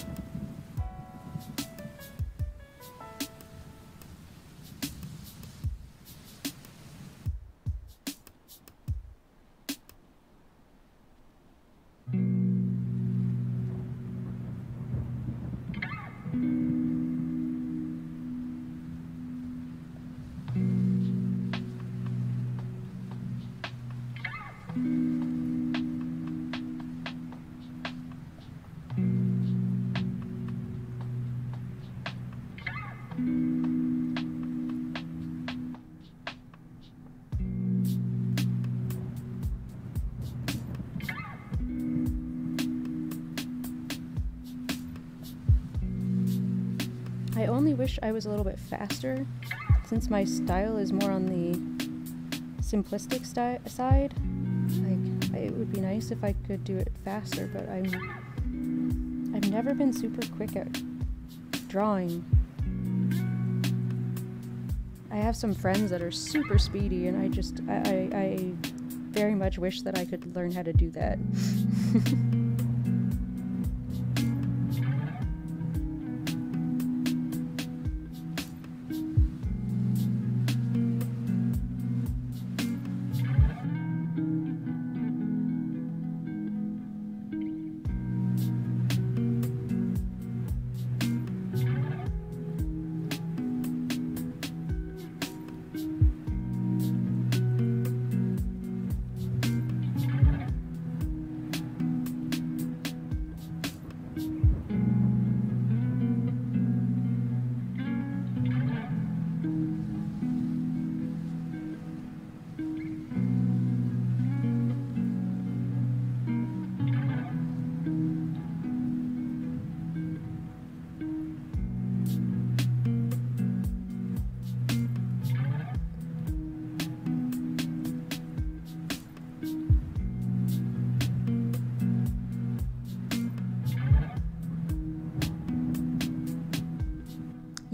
A: I only wish I was a little bit faster, since my style is more on the simplistic side. Like, it would be nice if I could do it faster, but I've never been super quick at drawing. I have some friends that are super speedy, and I very much wish that I could learn how to do that.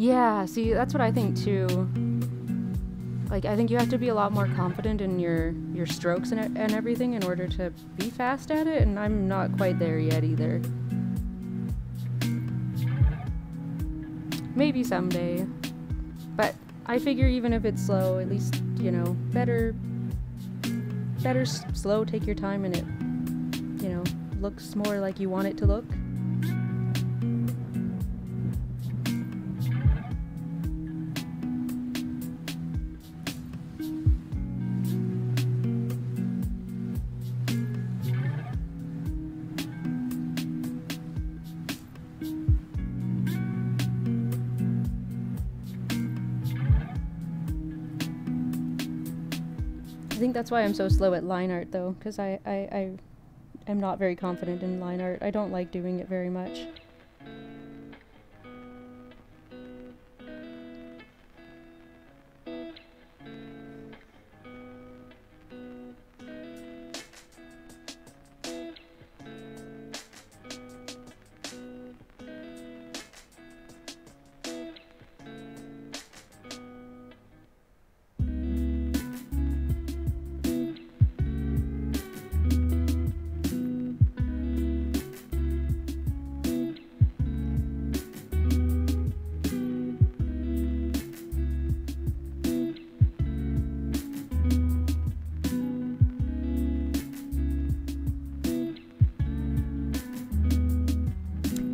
A: Yeah, see, that's what I think too. Like, I think you have to be a lot more confident in your strokes and everything in order to be fast at it, and I'm not quite there yet either. Maybe someday. But I figure even if it's slow, at least, you know, better slow, take your time, and it, you know, looks more like you want it to look. I think that's why I'm so slow at line art, though, because I am not very confident in line art. I don't like doing it very much.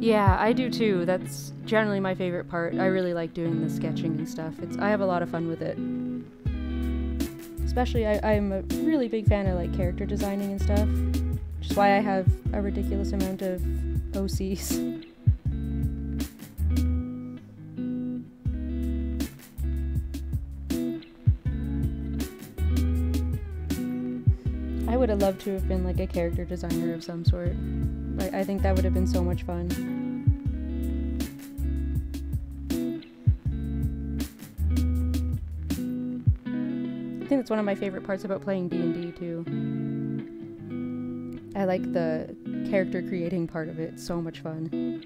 A: Yeah, I do too. That's generally my favorite part. I really like doing the sketching and stuff. I have a lot of fun with it. Especially, I'm a really big fan of like character designing and stuff, which is why I have a ridiculous amount of OCs. I would have loved to have been like a character designer of some sort. I think that would have been so much fun. I think that's one of my favorite parts about playing D&D too. I like the character creating part of it. It's so much fun.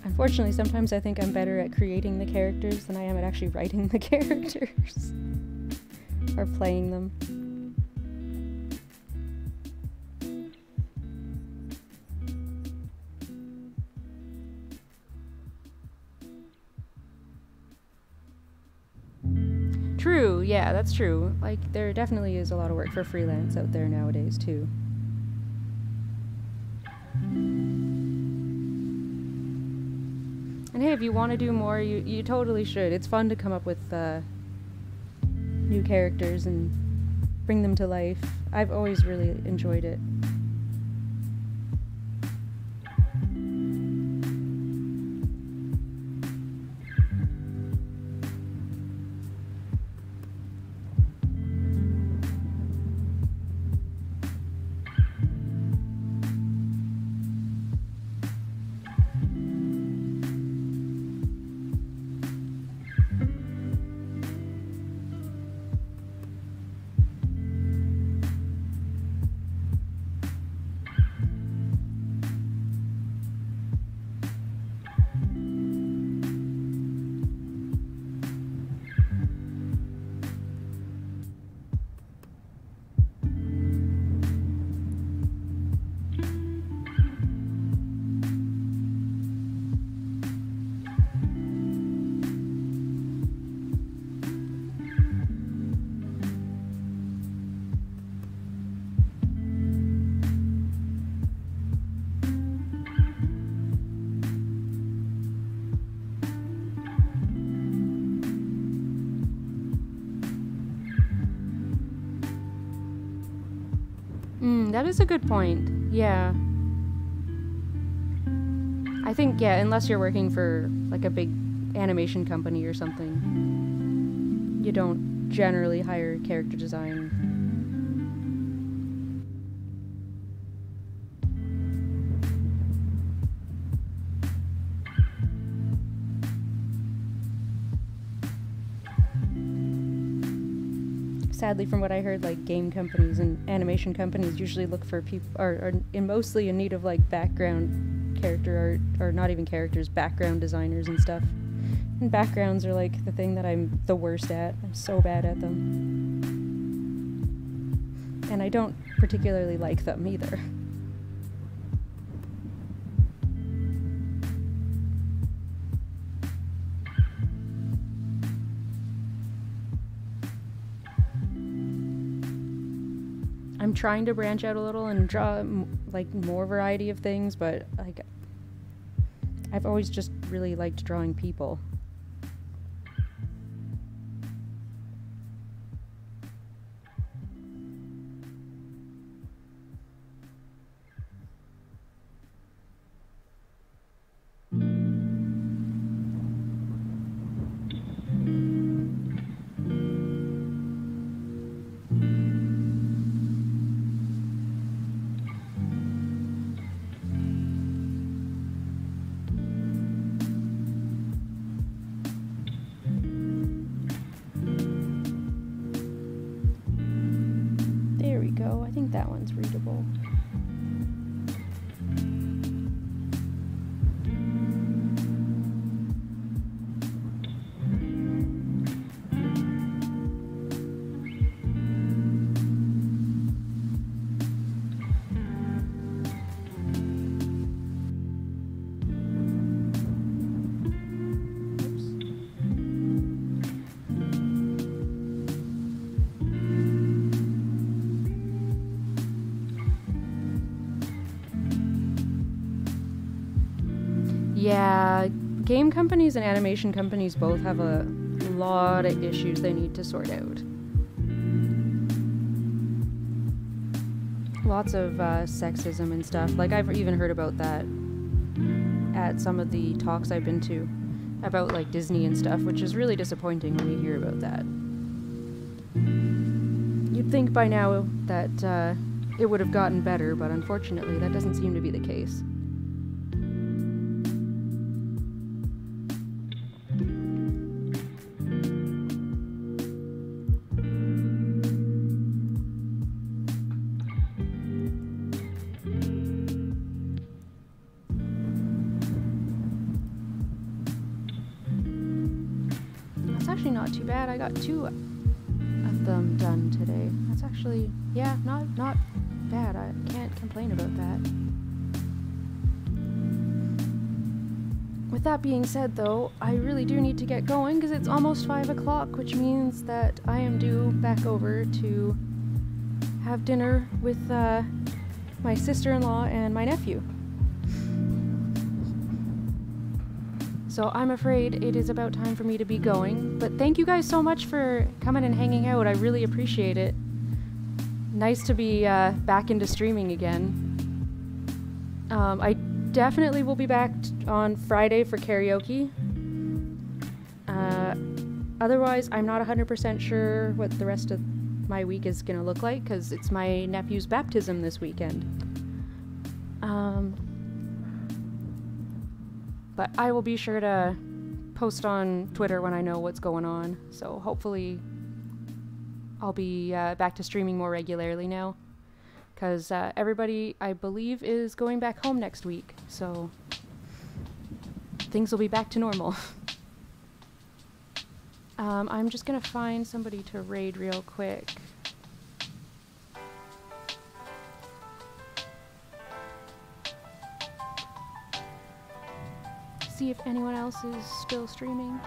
A: Unfortunately, sometimes I think I'm better at creating the characters than I am at actually writing the characters. Or playing them. True, yeah, that's true. Like, there definitely is a lot of work for freelance out there nowadays, too. And hey, if you want to do more, you totally should. It's fun to come up with new characters and bring them to life. I've always really enjoyed it. That is a good point. Yeah. I think, yeah, unless you're working for like a big animation company or something, you don't generally hire character design. Sadly, from what I heard, like game companies and animation companies usually look for people are mostly in need of like background character art, or not even characters, background designers and stuff. And backgrounds are like the thing that I'm the worst at. I'm so bad at them. And I don't particularly like them either. I'm trying to branch out a little and draw like more variety of things, but like I've always just really liked drawing people. I think that one's readable. Yeah, game companies and animation companies both have a lot of issues they need to sort out. Lots of sexism and stuff. Like, I've even heard about that at some of the talks I've been to about, like, Disney and stuff, which is really disappointing when you hear about that. You'd think by now that it would have gotten better, but unfortunately that doesn't seem to be the case. Not too bad. I got 2 of them done today. That's actually, yeah, not bad. I can't complain about that. With that being said, though, I really do need to get going because it's almost 5 o'clock, which means that I am due back over to have dinner with my sister-in-law and my nephew. So I'm afraid it is about time for me to be going, but thank you guys so much for coming and hanging out. I really appreciate it. Nice to be back into streaming again. I definitely will be back on Friday for karaoke. Otherwise, I'm not 100% sure what the rest of my week is going to look like, because it's my nephew's baptism this weekend. But I will be sure to post on Twitter when I know what's going on. So hopefully I'll be back to streaming more regularly now. Because everybody, I believe, is going back home next week. So things will be back to normal. I'm just going to find somebody to raid real quick. See if anyone else is still streaming.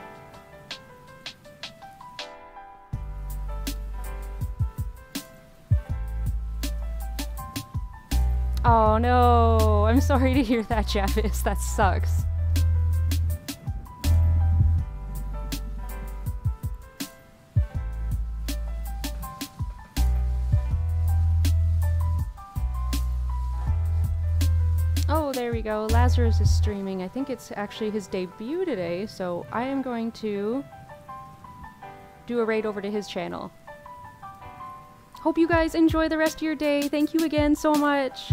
A: Oh no, I'm sorry to hear that, Javis. That sucks. Oh, there we go. Lazarus is streaming. I think it's actually his debut today, so I am going to do a raid over to his channel. Hope you guys enjoy the rest of your day. Thank you again so much.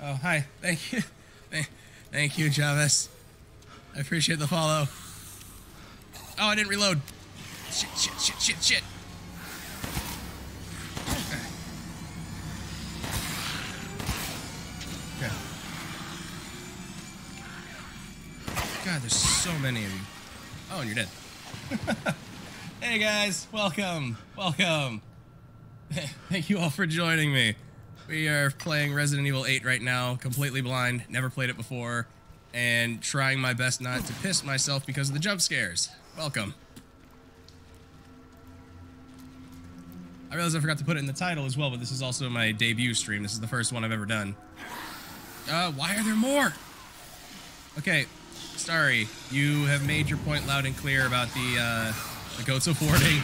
C: Oh, hi. Thank you. Thank you, Javis. I appreciate the follow. Oh, I didn't reload. Shit. Okay. God, there's so many of you. Oh, and you're dead. Hey, guys. Welcome. Thank you all for joining me. We are playing Resident Evil 8 right now, completely blind, never played it before, and trying my best not to piss myself because of the jump scares. Welcome. I realized I forgot to put it in the title as well, but this is also my debut stream. This is the first one I've ever done. Why are there more? Okay, Starry, you have made your point loud and clear about the goats affording